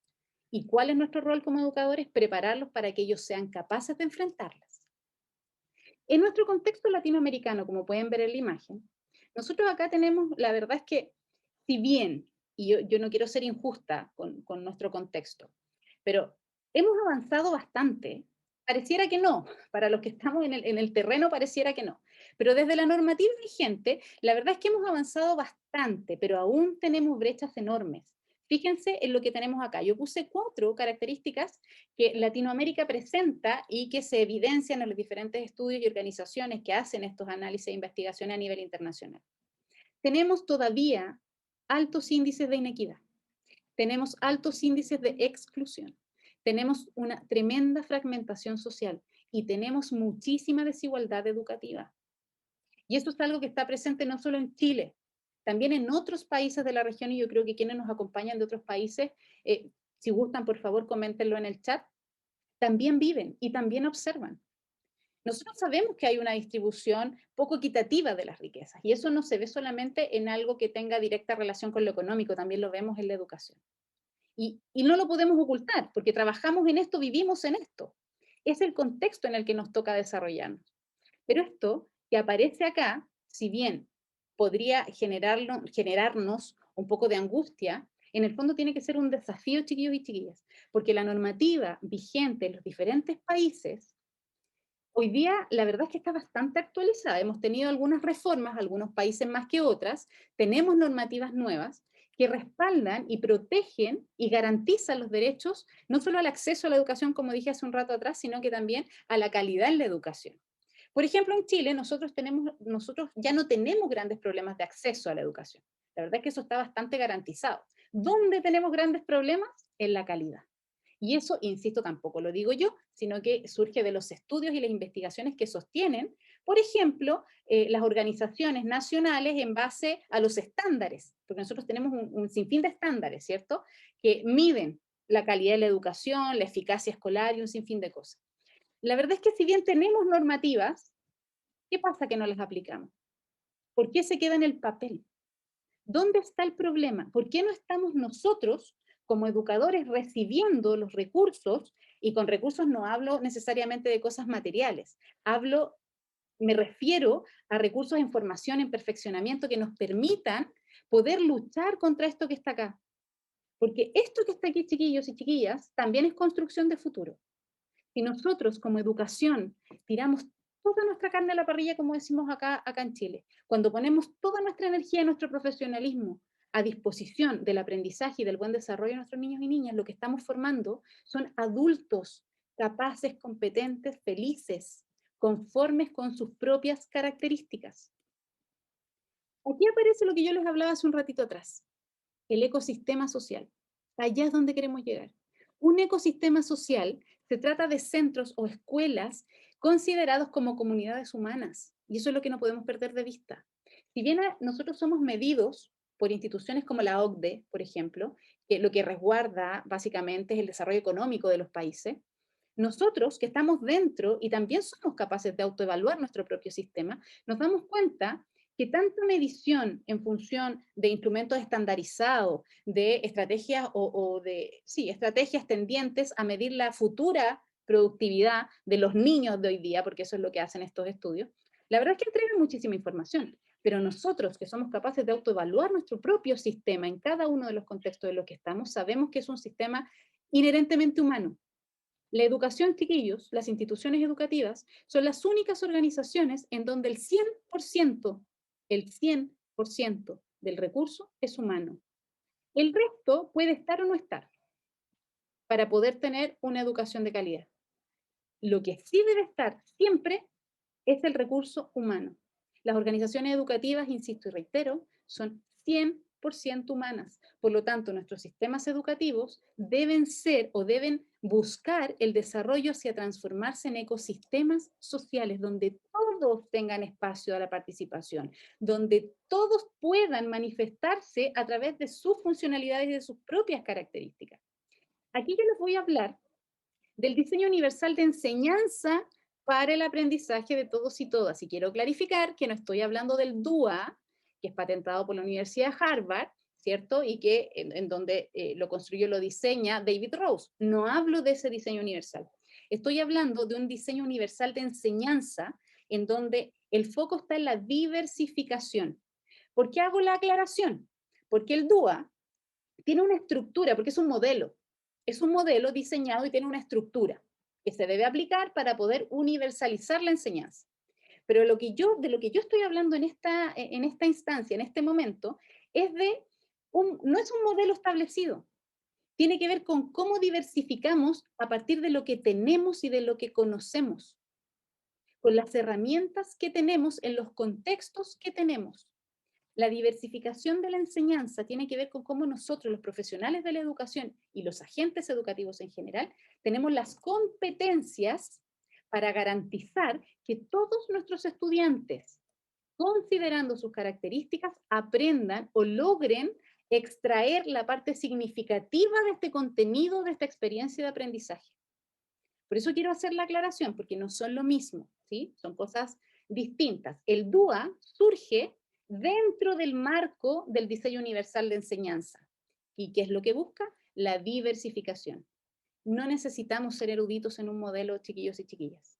¿Y cuál es nuestro rol como educadores? Prepararlos para que ellos sean capaces de enfrentarlas. En nuestro contexto latinoamericano, como pueden ver en la imagen, nosotros acá tenemos, la verdad es que, si bien, y yo no quiero ser injusta con nuestro contexto, pero hemos avanzado bastante. Pareciera que no, para los que estamos en el terreno pareciera que no. Pero desde la normativa vigente, la verdad es que hemos avanzado bastante, pero aún tenemos brechas enormes. Fíjense en lo que tenemos acá. Yo puse 4 características que Latinoamérica presenta y que se evidencian en los diferentes estudios y organizaciones que hacen estos análisis e investigaciones a nivel internacional. Tenemos todavía altos índices de inequidad. Tenemos altos índices de exclusión, tenemos una tremenda fragmentación social y tenemos muchísima desigualdad educativa. Y esto es algo que está presente no solo en Chile, también en otros países de la región, y yo creo que quienes nos acompañan de otros países, si gustan, por favor, coméntenlo en el chat, también viven y también observan. Nosotros sabemos que hay una distribución poco equitativa de las riquezas, y eso no se ve solamente en algo que tenga directa relación con lo económico, también lo vemos en la educación. Y no lo podemos ocultar, porque trabajamos en esto, vivimos en esto. Es el contexto en el que nos toca desarrollarnos. Pero esto que aparece acá, si bien podría generarnos un poco de angustia, en el fondo tiene que ser un desafío, chiquillos y chiquillas, porque la normativa vigente en los diferentes países, hoy día la verdad es que está bastante actualizada. Hemos tenido algunas reformas, algunos países más que otras, tenemos normativas nuevas, que respaldan y protegen y garantizan los derechos, no solo al acceso a la educación, como dije hace un rato atrás, sino que también a la calidad en la educación. Por ejemplo, en Chile nosotros ya no tenemos grandes problemas de acceso a la educación. La verdad es que eso está bastante garantizado. ¿Dónde tenemos grandes problemas? En la calidad. Y eso, insisto, tampoco lo digo yo, sino que surge de los estudios y las investigaciones que sostienen, por ejemplo, las organizaciones nacionales en base a los estándares, porque nosotros tenemos un sinfín de estándares, ¿cierto?, que miden la calidad de la educación, la eficacia escolar y un sinfín de cosas. La verdad es que si bien tenemos normativas, ¿qué pasa que no las aplicamos? ¿Por qué se queda en el papel? ¿Dónde está el problema? ¿Por qué no estamos nosotros como educadores recibiendo los recursos? Y con recursos no hablo necesariamente de cosas materiales, me refiero a recursos en formación, en perfeccionamiento que nos permitan poder luchar contra esto que está acá. Porque esto que está aquí, chiquillos y chiquillas, también es construcción de futuro. Si nosotros como educación tiramos toda nuestra carne a la parrilla, como decimos acá en Chile, cuando ponemos toda nuestra energía y nuestro profesionalismo a disposición del aprendizaje y del buen desarrollo de nuestros niños y niñas, lo que estamos formando son adultos capaces, competentes, felices, conformes con sus propias características. Aquí aparece lo que yo les hablaba hace un ratito atrás, el ecosistema social. Allá es donde queremos llegar. Un ecosistema social se trata de centros o escuelas considerados como comunidades humanas, y eso es lo que no podemos perder de vista. Si bien nosotros somos medidos por instituciones como la OCDE, por ejemplo, que lo que resguarda básicamente es el desarrollo económico de los países, nosotros que estamos dentro y también somos capaces de autoevaluar nuestro propio sistema, nos damos cuenta que tanta medición en función de instrumentos estandarizados, de estrategias estrategias tendientes a medir la futura productividad de los niños de hoy día, porque eso es lo que hacen estos estudios, la verdad es que entregan muchísima información, pero nosotros que somos capaces de autoevaluar nuestro propio sistema en cada uno de los contextos de los que estamos, sabemos que es un sistema inherentemente humano. La educación, chiquillos, las instituciones educativas, son las únicas organizaciones en donde el 100% del recurso es humano. El resto puede estar o no estar para poder tener una educación de calidad. Lo que sí debe estar siempre es el recurso humano. Las organizaciones educativas, insisto y reitero, son 100% humanas. Por lo tanto, nuestros sistemas educativos deben ser o deben buscar el desarrollo hacia transformarse en ecosistemas sociales donde todos tengan espacio a la participación, donde todos puedan manifestarse a través de sus funcionalidades y de sus propias características. Aquí yo les voy a hablar del diseño universal de enseñanza para el aprendizaje de todos y todas. Y quiero clarificar que no estoy hablando del DUA, que es patentado por la Universidad de Harvard, ¿cierto? Y que en donde lo construyó, lo diseña David Rose. No hablo de ese diseño universal. Estoy hablando de un diseño universal de enseñanza en donde el foco está en la diversificación. ¿Por qué hago la aclaración? Porque el DUA tiene una estructura, porque es un modelo. Es un modelo diseñado y tiene una estructura que se debe aplicar para poder universalizar la enseñanza. Pero de lo que yo estoy hablando en esta instancia, en este momento, no es un modelo establecido. Tiene que ver con cómo diversificamos a partir de lo que tenemos y de lo que conocemos, con las herramientas que tenemos en los contextos que tenemos. La diversificación de la enseñanza tiene que ver con cómo nosotros, los profesionales de la educación y los agentes educativos en general, tenemos las competencias para garantizar que todos nuestros estudiantes, considerando sus características, aprendan o logren extraer la parte significativa de este contenido, de esta experiencia de aprendizaje. Por eso quiero hacer la aclaración, porque no son lo mismo, ¿sí? Son cosas distintas. El DUA surge dentro del marco del diseño universal de enseñanza. ¿Y qué es lo que busca? La diversificación. No necesitamos ser eruditos en un modelo, chiquillos y chiquillas.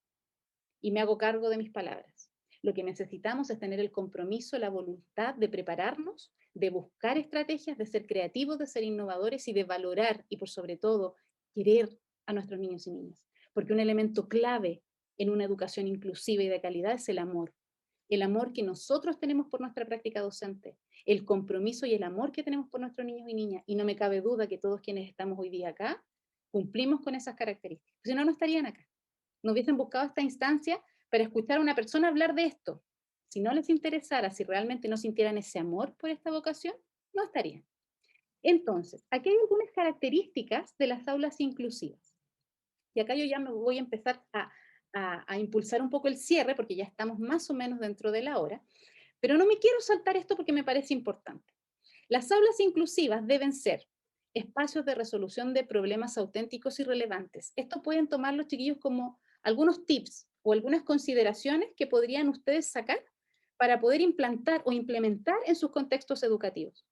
Y me hago cargo de mis palabras. Lo que necesitamos es tener el compromiso, la voluntad de prepararnos, de buscar estrategias, de ser creativos, de ser innovadores y de valorar y por sobre todo querer a nuestros niños y niñas. Porque un elemento clave en una educación inclusiva y de calidad es el amor. El amor que nosotros tenemos por nuestra práctica docente, el compromiso y el amor que tenemos por nuestros niños y niñas. Y no me cabe duda que todos quienes estamos hoy día acá cumplimos con esas características. Si no, no estarían acá. No hubiesen buscado esta instancia para escuchar a una persona hablar de esto. Si no les interesara, si realmente no sintieran ese amor por esta vocación, no estarían. Entonces, aquí hay algunas características de las aulas inclusivas. Y acá yo ya me voy a empezar a impulsar un poco el cierre, porque ya estamos más o menos dentro de la hora, pero no me quiero saltar esto porque me parece importante. Las aulas inclusivas deben ser espacios de resolución de problemas auténticos y relevantes. Esto pueden tomar los chiquillos como algunos tips o algunas consideraciones que podrían ustedes sacar para poder implantar o implementar en sus contextos educativos.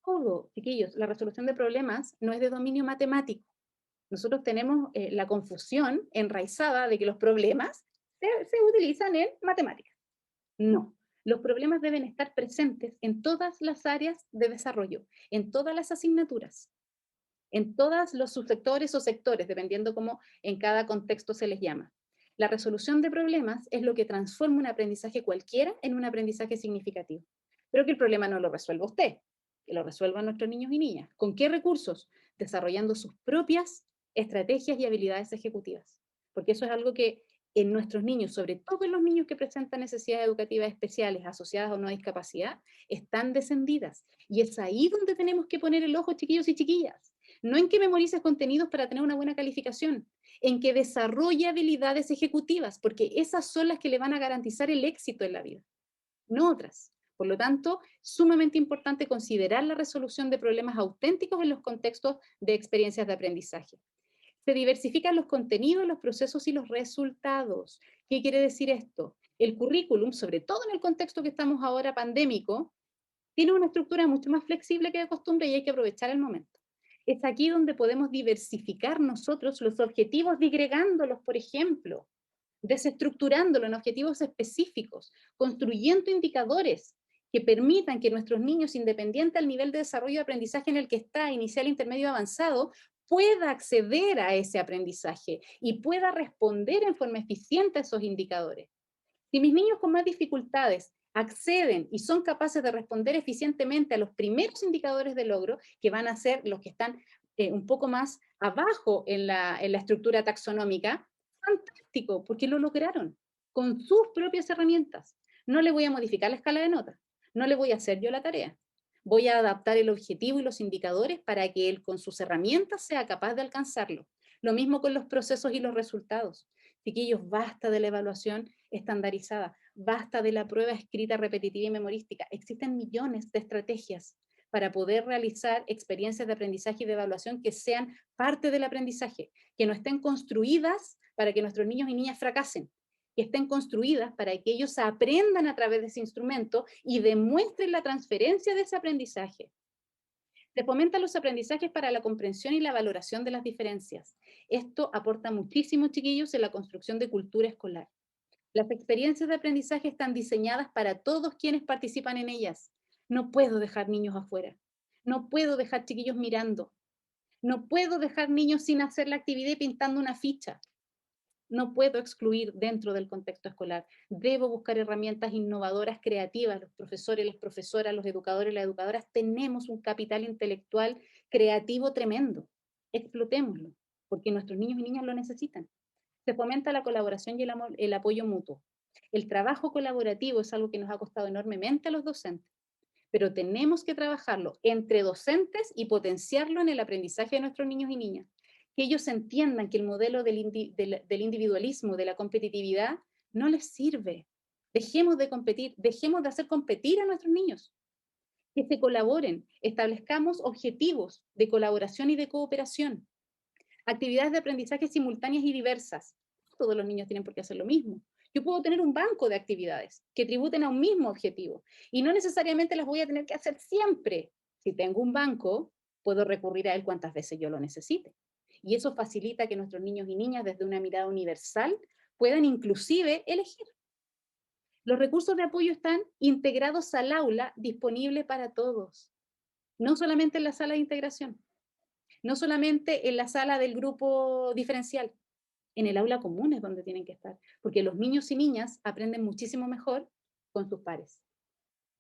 Todo, chiquillos, la resolución de problemas no es de dominio matemático. Nosotros tenemos la confusión enraizada de que los problemas se utilizan en matemáticas. No, los problemas deben estar presentes en todas las áreas de desarrollo, en todas las asignaturas, en todos los subsectores o sectores, dependiendo cómo en cada contexto se les llama. La resolución de problemas es lo que transforma un aprendizaje cualquiera en un aprendizaje significativo. Pero que el problema no lo resuelva usted, que lo resuelvan nuestros niños y niñas. ¿Con qué recursos? Desarrollando sus propias estrategias y habilidades ejecutivas. Porque eso es algo que en nuestros niños, sobre todo en los niños que presentan necesidades educativas especiales asociadas a una discapacidad, están descendidas. Y es ahí donde tenemos que poner el ojo, chiquillos y chiquillas. No en que memorices contenidos para tener una buena calificación, en que desarrolle habilidades ejecutivas, porque esas son las que le van a garantizar el éxito en la vida, no otras. Por lo tanto, sumamente importante considerar la resolución de problemas auténticos en los contextos de experiencias de aprendizaje. Se diversifican los contenidos, los procesos y los resultados. ¿Qué quiere decir esto? El currículum, sobre todo en el contexto que estamos ahora pandémico, tiene una estructura mucho más flexible que de costumbre y hay que aprovechar el momento. Es aquí donde podemos diversificar nosotros los objetivos, digregándolos, por ejemplo, desestructurándolos en objetivos específicos, construyendo indicadores que permitan que nuestros niños, independiente del nivel de desarrollo de aprendizaje en el que está, inicial, intermedio, avanzado, pueda acceder a ese aprendizaje y pueda responder en forma eficiente a esos indicadores. Si mis niños con más dificultades acceden y son capaces de responder eficientemente a los primeros indicadores de logro, que van a ser los que están un poco más abajo en la estructura taxonómica, fantástico, porque lo lograron con sus propias herramientas. No le voy a modificar la escala de notas, no le voy a hacer yo la tarea. Voy a adaptar el objetivo y los indicadores para que él con sus herramientas sea capaz de alcanzarlo. Lo mismo con los procesos y los resultados. Chiquillos, basta de la evaluación estandarizada, basta de la prueba escrita repetitiva y memorística. Existen millones de estrategias para poder realizar experiencias de aprendizaje y de evaluación que sean parte del aprendizaje, que no estén construidas para que nuestros niños y niñas fracasen, que estén construidas para que ellos aprendan a través de ese instrumento y demuestren la transferencia de ese aprendizaje. Se fomentan los aprendizajes para la comprensión y la valoración de las diferencias. Esto aporta muchísimo, chiquillos, en la construcción de cultura escolar. Las experiencias de aprendizaje están diseñadas para todos quienes participan en ellas. No puedo dejar niños afuera. No puedo dejar chiquillos mirando. No puedo dejar niños sin hacer la actividad y pintando una ficha. No puedo excluir dentro del contexto escolar. Debo buscar herramientas innovadoras, creativas. Los profesores, las profesoras, los educadores, las educadoras, tenemos un capital intelectual creativo tremendo. Explotémoslo, porque nuestros niños y niñas lo necesitan. Se fomenta la colaboración y el apoyo mutuo. El trabajo colaborativo es algo que nos ha costado enormemente a los docentes, pero tenemos que trabajarlo entre docentes y potenciarlo en el aprendizaje de nuestros niños y niñas. Que ellos entiendan que el modelo del individualismo, de la competitividad, no les sirve. Dejemos de competir, dejemos de hacer competir a nuestros niños. Que se colaboren, establezcamos objetivos de colaboración y de cooperación. Actividades de aprendizaje simultáneas y diversas. Todos los niños tienen por qué hacer lo mismo. Yo puedo tener un banco de actividades que tributen a un mismo objetivo y no necesariamente las voy a tener que hacer siempre. Si tengo un banco, puedo recurrir a él cuantas veces yo lo necesite. Y eso facilita que nuestros niños y niñas, desde una mirada universal, puedan inclusive elegir. Los recursos de apoyo están integrados al aula, disponible para todos. No solamente en la sala de integración, no solamente en la sala del grupo diferencial, en el aula común es donde tienen que estar, porque los niños y niñas aprenden muchísimo mejor con sus pares,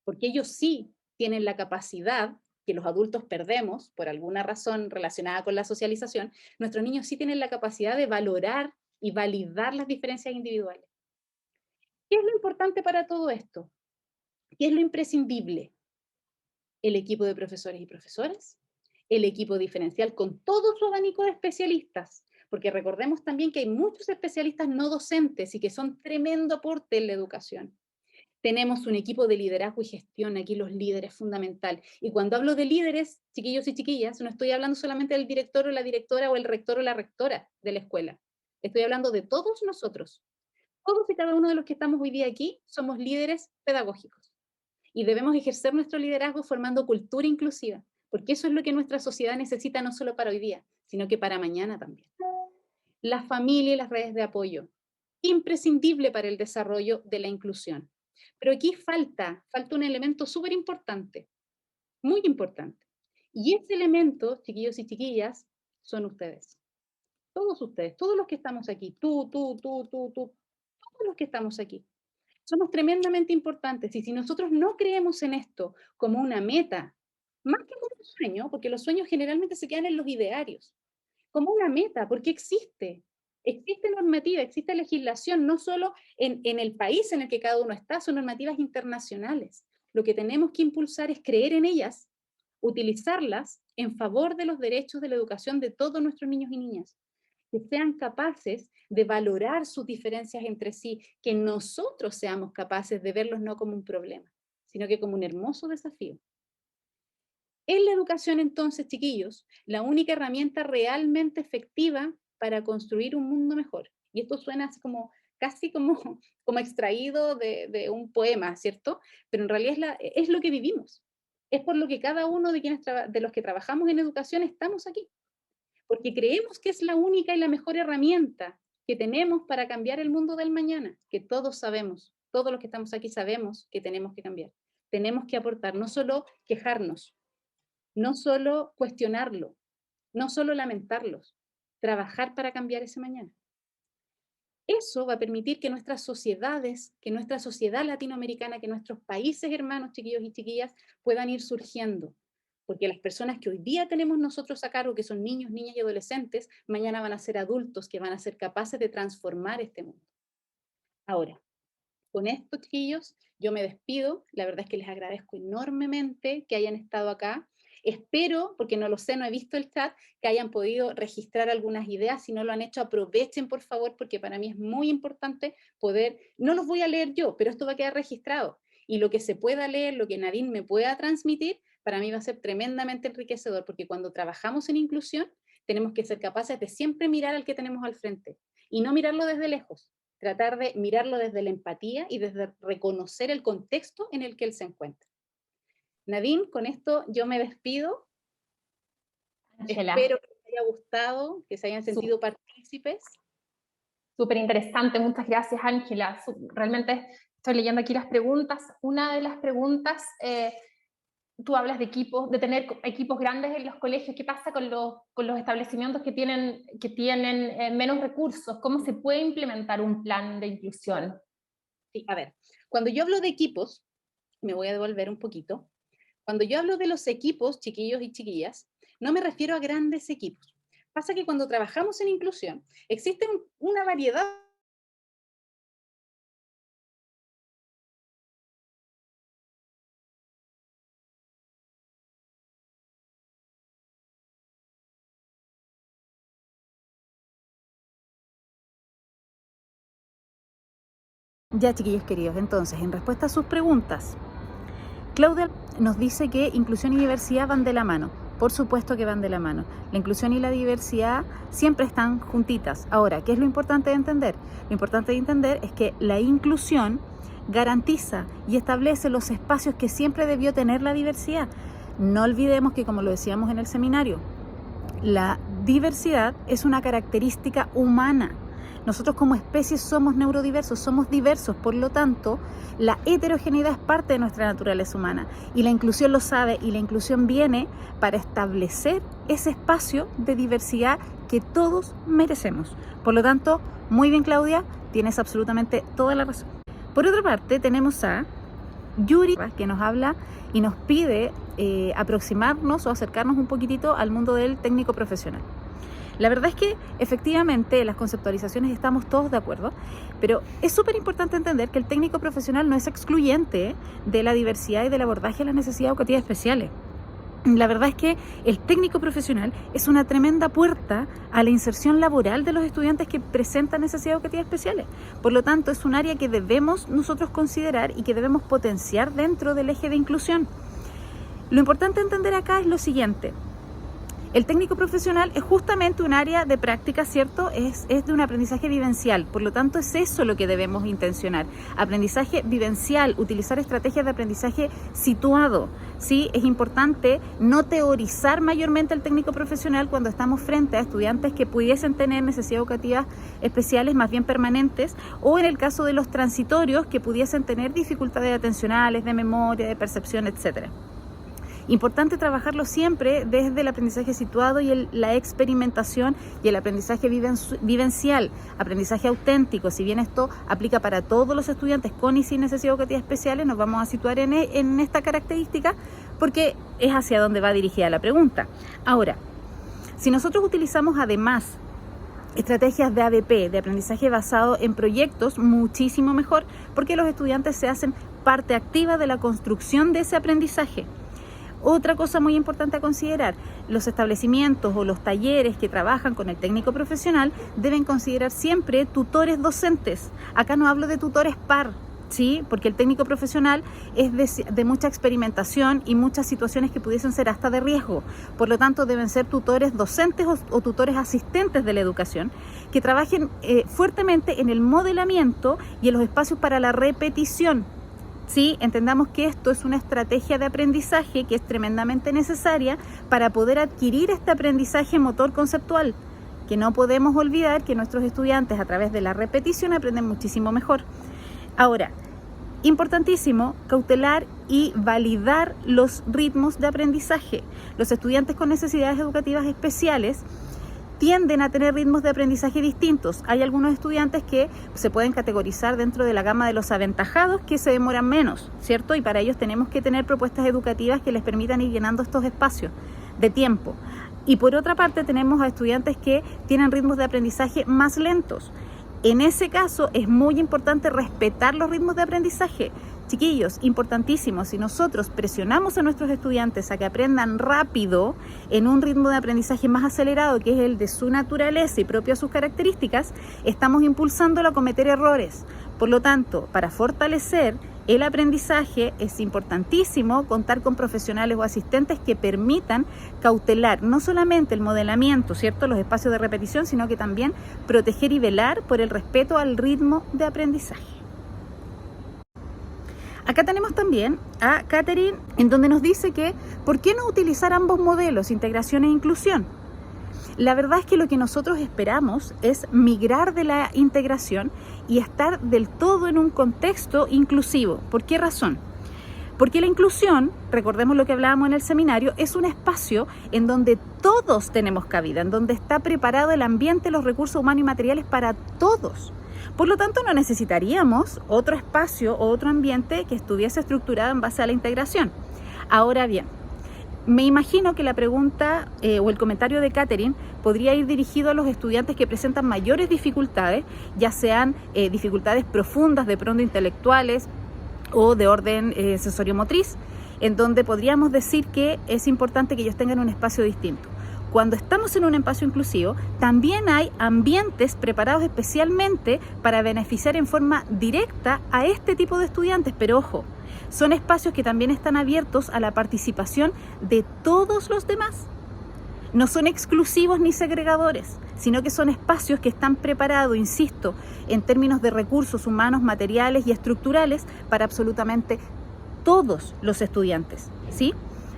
porque ellos sí tienen la capacidad que los adultos perdemos por alguna razón relacionada con la socialización. Nuestros niños sí tienen la capacidad de valorar y validar las diferencias individuales. ¿Qué es lo importante para todo esto? ¿Qué es lo imprescindible? El equipo de profesores y profesoras, el equipo diferencial con todo su abanico de especialistas, porque recordemos también que hay muchos especialistas no docentes y que son tremendo aporte en la educación. Tenemos un equipo de liderazgo y gestión, aquí los líderes fundamental. Y cuando hablo de líderes, chiquillos y chiquillas, no estoy hablando solamente del director o la directora o el rector o la rectora de la escuela. Estoy hablando de todos nosotros. Todos y cada uno de los que estamos hoy día aquí somos líderes pedagógicos. Y debemos ejercer nuestro liderazgo formando cultura inclusiva, porque eso es lo que nuestra sociedad necesita no solo para hoy día, sino que para mañana también. La familia y las redes de apoyo, imprescindible para el desarrollo de la inclusión. Pero aquí falta un elemento súper importante, muy importante. Y ese elemento, chiquillos y chiquillas, son ustedes. Todos ustedes, todos los que estamos aquí, tú, todos los que estamos aquí. Somos tremendamente importantes y si nosotros no creemos en esto como una meta, más que como un sueño, porque los sueños generalmente se quedan en los idearios, como una meta, porque existe normativa, existe legislación, no solo en el país en el que cada uno está, son normativas internacionales. Lo que tenemos que impulsar es creer en ellas, utilizarlas en favor de los derechos de la educación de todos nuestros niños y niñas, que sean capaces de valorar sus diferencias entre sí, que nosotros seamos capaces de verlos no como un problema, sino que como un hermoso desafío. En la educación, entonces, chiquillos, la única herramienta realmente efectiva para construir un mundo mejor. Y esto suena así como, casi como extraído de un poema, ¿cierto? Pero en realidad es lo que vivimos. Es por lo que cada uno de los que trabajamos en educación estamos aquí. Porque creemos que es la única y la mejor herramienta que tenemos para cambiar el mundo del mañana, que todos sabemos, todos los que estamos aquí sabemos que tenemos que cambiar. Tenemos que aportar, no solo quejarnos, no solo cuestionarlo, no solo lamentarlos, trabajar para cambiar ese mañana. Eso va a permitir que nuestras sociedades, que nuestra sociedad latinoamericana, que nuestros países hermanos, chiquillos y chiquillas, puedan ir surgiendo. Porque las personas que hoy día tenemos nosotros a cargo, que son niños, niñas y adolescentes, mañana van a ser adultos que van a ser capaces de transformar este mundo. Ahora, con esto, chiquillos, yo me despido. La verdad es que les agradezco enormemente que hayan estado acá. Espero, porque no lo sé, no he visto el chat, que hayan podido registrar algunas ideas. Si no lo han hecho, aprovechen, por favor, porque para mí es muy importante poder, no los voy a leer yo, pero esto va a quedar registrado. Y lo que se pueda leer, lo que Nadine me pueda transmitir, para mí va a ser tremendamente enriquecedor, porque cuando trabajamos en inclusión, tenemos que ser capaces de siempre mirar al que tenemos al frente, y no mirarlo desde lejos, tratar de mirarlo desde la empatía y desde reconocer el contexto en el que él se encuentra. Nadine, con esto yo me despido. Ángela, espero que les haya gustado, que se hayan sentido partícipes. súper interesante, muchas gracias Ángela. Realmente estoy leyendo aquí las preguntas. Una de las preguntas, tú hablas de equipos, de tener equipos grandes en los colegios. ¿Qué pasa con los establecimientos que tienen menos recursos? ¿Cómo se puede implementar un plan de inclusión? Sí, a ver, cuando yo hablo de equipos, me voy a devolver un poquito. Cuando yo hablo de los equipos, chiquillos y chiquillas, no me refiero a grandes equipos. Pasa que cuando trabajamos en inclusión, existe una variedad. Ya, chiquillos queridos, entonces, en respuesta a sus preguntas, Claudia nos dice que inclusión y diversidad van de la mano. Por supuesto que van de la mano. La inclusión y la diversidad siempre están juntitas. Ahora, ¿qué es lo importante de entender? Lo importante de entender es que la inclusión garantiza y establece los espacios que siempre debió tener la diversidad. No olvidemos que, como lo decíamos en el seminario, la diversidad es una característica humana. Nosotros como especie somos neurodiversos, somos diversos, por lo tanto, la heterogeneidad es parte de nuestra naturaleza humana y la inclusión lo sabe, y la inclusión viene para establecer ese espacio de diversidad que todos merecemos. Por lo tanto, muy bien Claudia, tienes absolutamente toda la razón. Por otra parte, tenemos a Yuri, que nos habla y nos pide aproximarnos o acercarnos un poquitito al mundo del técnico profesional. La verdad es que efectivamente en las conceptualizaciones estamos todos de acuerdo, pero es súper importante entender que el técnico profesional no es excluyente de la diversidad y del abordaje de las necesidades educativas especiales. La verdad es que el técnico profesional es una tremenda puerta a la inserción laboral de los estudiantes que presentan necesidades educativas especiales. Por lo tanto, es un área que debemos nosotros considerar y que debemos potenciar dentro del eje de inclusión. Lo importante entender acá es lo siguiente. El técnico profesional es justamente un área de práctica, ¿cierto? Es de un aprendizaje vivencial, por lo tanto es eso lo que debemos intencionar. Aprendizaje vivencial, utilizar estrategias de aprendizaje situado, ¿sí? Es importante no teorizar mayormente el técnico profesional cuando estamos frente a estudiantes que pudiesen tener necesidades educativas especiales más bien permanentes, o en el caso de los transitorios que pudiesen tener dificultades atencionales, de memoria, de percepción, etcétera. Importante trabajarlo siempre desde el aprendizaje situado y la experimentación y el aprendizaje vivencial, aprendizaje auténtico. Si bien esto aplica para todos los estudiantes con y sin necesidades educativas especiales, nos vamos a situar en esta característica porque es hacia donde va dirigida la pregunta. Ahora, si nosotros utilizamos además estrategias de ABP, de aprendizaje basado en proyectos, muchísimo mejor, porque los estudiantes se hacen parte activa de la construcción de ese aprendizaje. Otra cosa muy importante a considerar, los establecimientos o los talleres que trabajan con el técnico profesional deben considerar siempre tutores docentes. Acá no hablo de tutores par, ¿sí? Porque el técnico profesional es de mucha experimentación y muchas situaciones que pudiesen ser hasta de riesgo. Por lo tanto, deben ser tutores docentes o tutores asistentes de la educación que trabajen fuertemente en el modelamiento y en los espacios para la repetición. Sí, entendamos que esto es una estrategia de aprendizaje que es tremendamente necesaria para poder adquirir este aprendizaje motor conceptual, que no podemos olvidar que nuestros estudiantes a través de la repetición aprenden muchísimo mejor. Ahora, importantísimo, cautelar y validar los ritmos de aprendizaje. Los estudiantes con necesidades educativas especiales tienden a tener ritmos de aprendizaje distintos. Hay algunos estudiantes que se pueden categorizar dentro de la gama de los aventajados que se demoran menos, ¿cierto? Y para ellos tenemos que tener propuestas educativas que les permitan ir llenando estos espacios de tiempo. Y por otra parte tenemos a estudiantes que tienen ritmos de aprendizaje más lentos. En ese caso es muy importante respetar los ritmos de aprendizaje. Chiquillos, importantísimo, si nosotros presionamos a nuestros estudiantes a que aprendan rápido en un ritmo de aprendizaje más acelerado, que es el de su naturaleza y propio a sus características, estamos impulsándolo a cometer errores. Por lo tanto, para fortalecer el aprendizaje es importantísimo contar con profesionales o asistentes que permitan cautelar no solamente el modelamiento, ¿cierto?, los espacios de repetición, sino que también proteger y velar por el respeto al ritmo de aprendizaje. Acá tenemos también a Catherine, en donde nos dice que ¿por qué no utilizar ambos modelos, integración e inclusión? La verdad es que lo que nosotros esperamos es migrar de la integración y estar del todo en un contexto inclusivo. ¿Por qué razón? Porque la inclusión, recordemos lo que hablábamos en el seminario, es un espacio en donde todos tenemos cabida, en donde está preparado el ambiente, los recursos humanos y materiales para todos. Por lo tanto, no necesitaríamos otro espacio o otro ambiente que estuviese estructurado en base a la integración. Ahora bien, me imagino que la pregunta o el comentario de Catherine podría ir dirigido a los estudiantes que presentan mayores dificultades, ya sean dificultades profundas, de pronto intelectuales o de orden sensoriomotriz, en donde podríamos decir que es importante que ellos tengan un espacio distinto. Cuando estamos en un espacio inclusivo, también hay ambientes preparados especialmente para beneficiar en forma directa a este tipo de estudiantes, pero ojo, son espacios que también están abiertos a la participación de todos los demás. No son exclusivos ni segregadores, sino que son espacios que están preparados, insisto, en términos de recursos humanos, materiales y estructurales para absolutamente todos los estudiantes, ¿sí?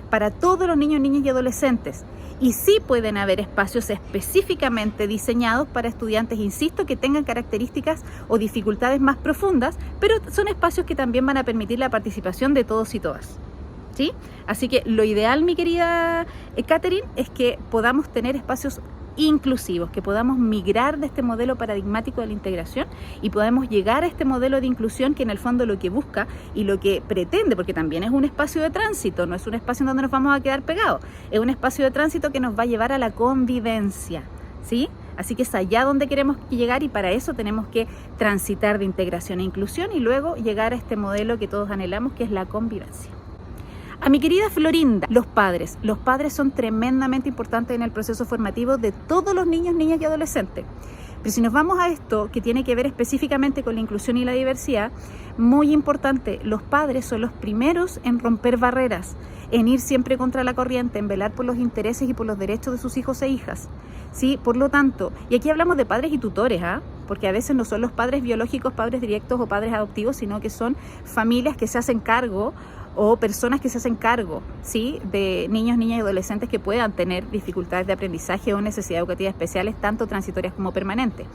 Para todos los niños, niñas y adolescentes. Y sí pueden haber espacios específicamente diseñados para estudiantes, insisto, que tengan características o dificultades más profundas, pero son espacios que también van a permitir la participación de todos y todas, ¿sí? Así que lo ideal, mi querida Catherine, es que podamos tener espacios inclusivos, que podamos migrar de este modelo paradigmático de la integración y podamos llegar a este modelo de inclusión que en el fondo lo que busca y lo que pretende, porque también es un espacio de tránsito, no es un espacio en donde nos vamos a quedar pegados, es un espacio de tránsito que nos va a llevar a la convivencia, ¿sí? Así que es allá donde queremos llegar y para eso tenemos que transitar de integración e inclusión y luego llegar a este modelo que todos anhelamos, que es la convivencia. A mi querida Florinda, los padres son tremendamente importantes en el proceso formativo de todos los niños, niñas y adolescentes. Pero si nos vamos a esto, que tiene que ver específicamente con la inclusión y la diversidad, muy importante, los padres son los primeros en romper barreras, en ir siempre contra la corriente, en velar por los intereses y por los derechos de sus hijos e hijas, ¿sí? Por lo tanto, y aquí hablamos de padres y tutores, porque a veces no son los padres biológicos, padres directos o padres adoptivos, sino que son familias que se hacen cargo o personas que se hacen cargo, ¿sí? De niños, niñas y adolescentes que puedan tener dificultades de aprendizaje o necesidades educativas especiales, tanto transitorias como permanentes.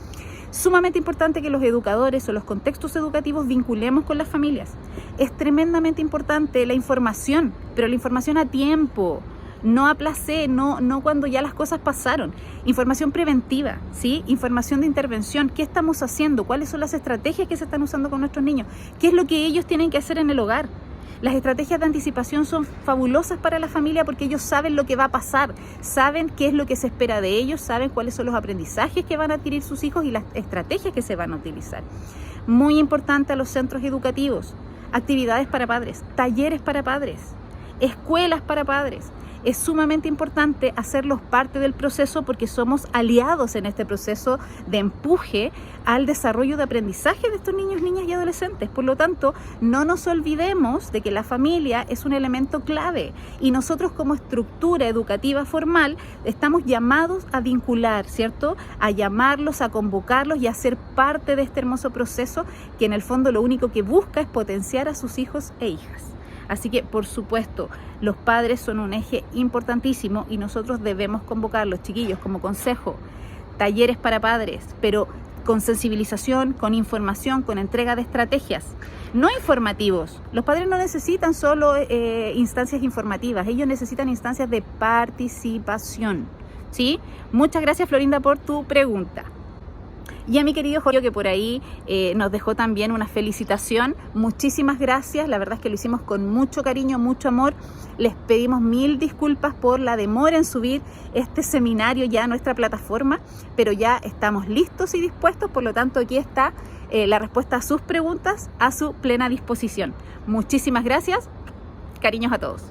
Sumamente importante que los educadores o los contextos educativos vinculemos con las familias. Es tremendamente importante la información, pero la información a tiempo, no a placer, no cuando ya las cosas pasaron. Información preventiva, ¿sí? Información de intervención. ¿Qué estamos haciendo? ¿Cuáles son las estrategias que se están usando con nuestros niños? ¿Qué es lo que ellos tienen que hacer en el hogar? Las estrategias de anticipación son fabulosas para la familia porque ellos saben lo que va a pasar, saben qué es lo que se espera de ellos, saben cuáles son los aprendizajes que van a adquirir sus hijos y las estrategias que se van a utilizar. Muy importante a los centros educativos, actividades para padres, talleres para padres, escuelas para padres. Es sumamente importante hacerlos parte del proceso porque somos aliados en este proceso de empuje al desarrollo de aprendizaje de estos niños, niñas y adolescentes. Por lo tanto, no nos olvidemos de que la familia es un elemento clave y nosotros como estructura educativa formal estamos llamados a vincular, ¿cierto? A llamarlos, a convocarlos y a ser parte de este hermoso proceso que en el fondo lo único que busca es potenciar a sus hijos e hijas. Así que, por supuesto, los padres son un eje importantísimo y nosotros debemos convocarlos, chiquillos, como consejo, talleres para padres, pero con sensibilización, con información, con entrega de estrategias, no informativos. Los padres no necesitan solo instancias informativas, ellos necesitan instancias de participación, ¿sí? Muchas gracias, Florinda, por tu pregunta. Y a mi querido Jorge, que por ahí nos dejó también una felicitación. Muchísimas gracias, la verdad es que lo hicimos con mucho cariño, mucho amor. Les pedimos 1000 disculpas por la demora en subir este seminario ya a nuestra plataforma, pero ya estamos listos y dispuestos, por lo tanto aquí está la respuesta a sus preguntas a su plena disposición. Muchísimas gracias, cariños a todos.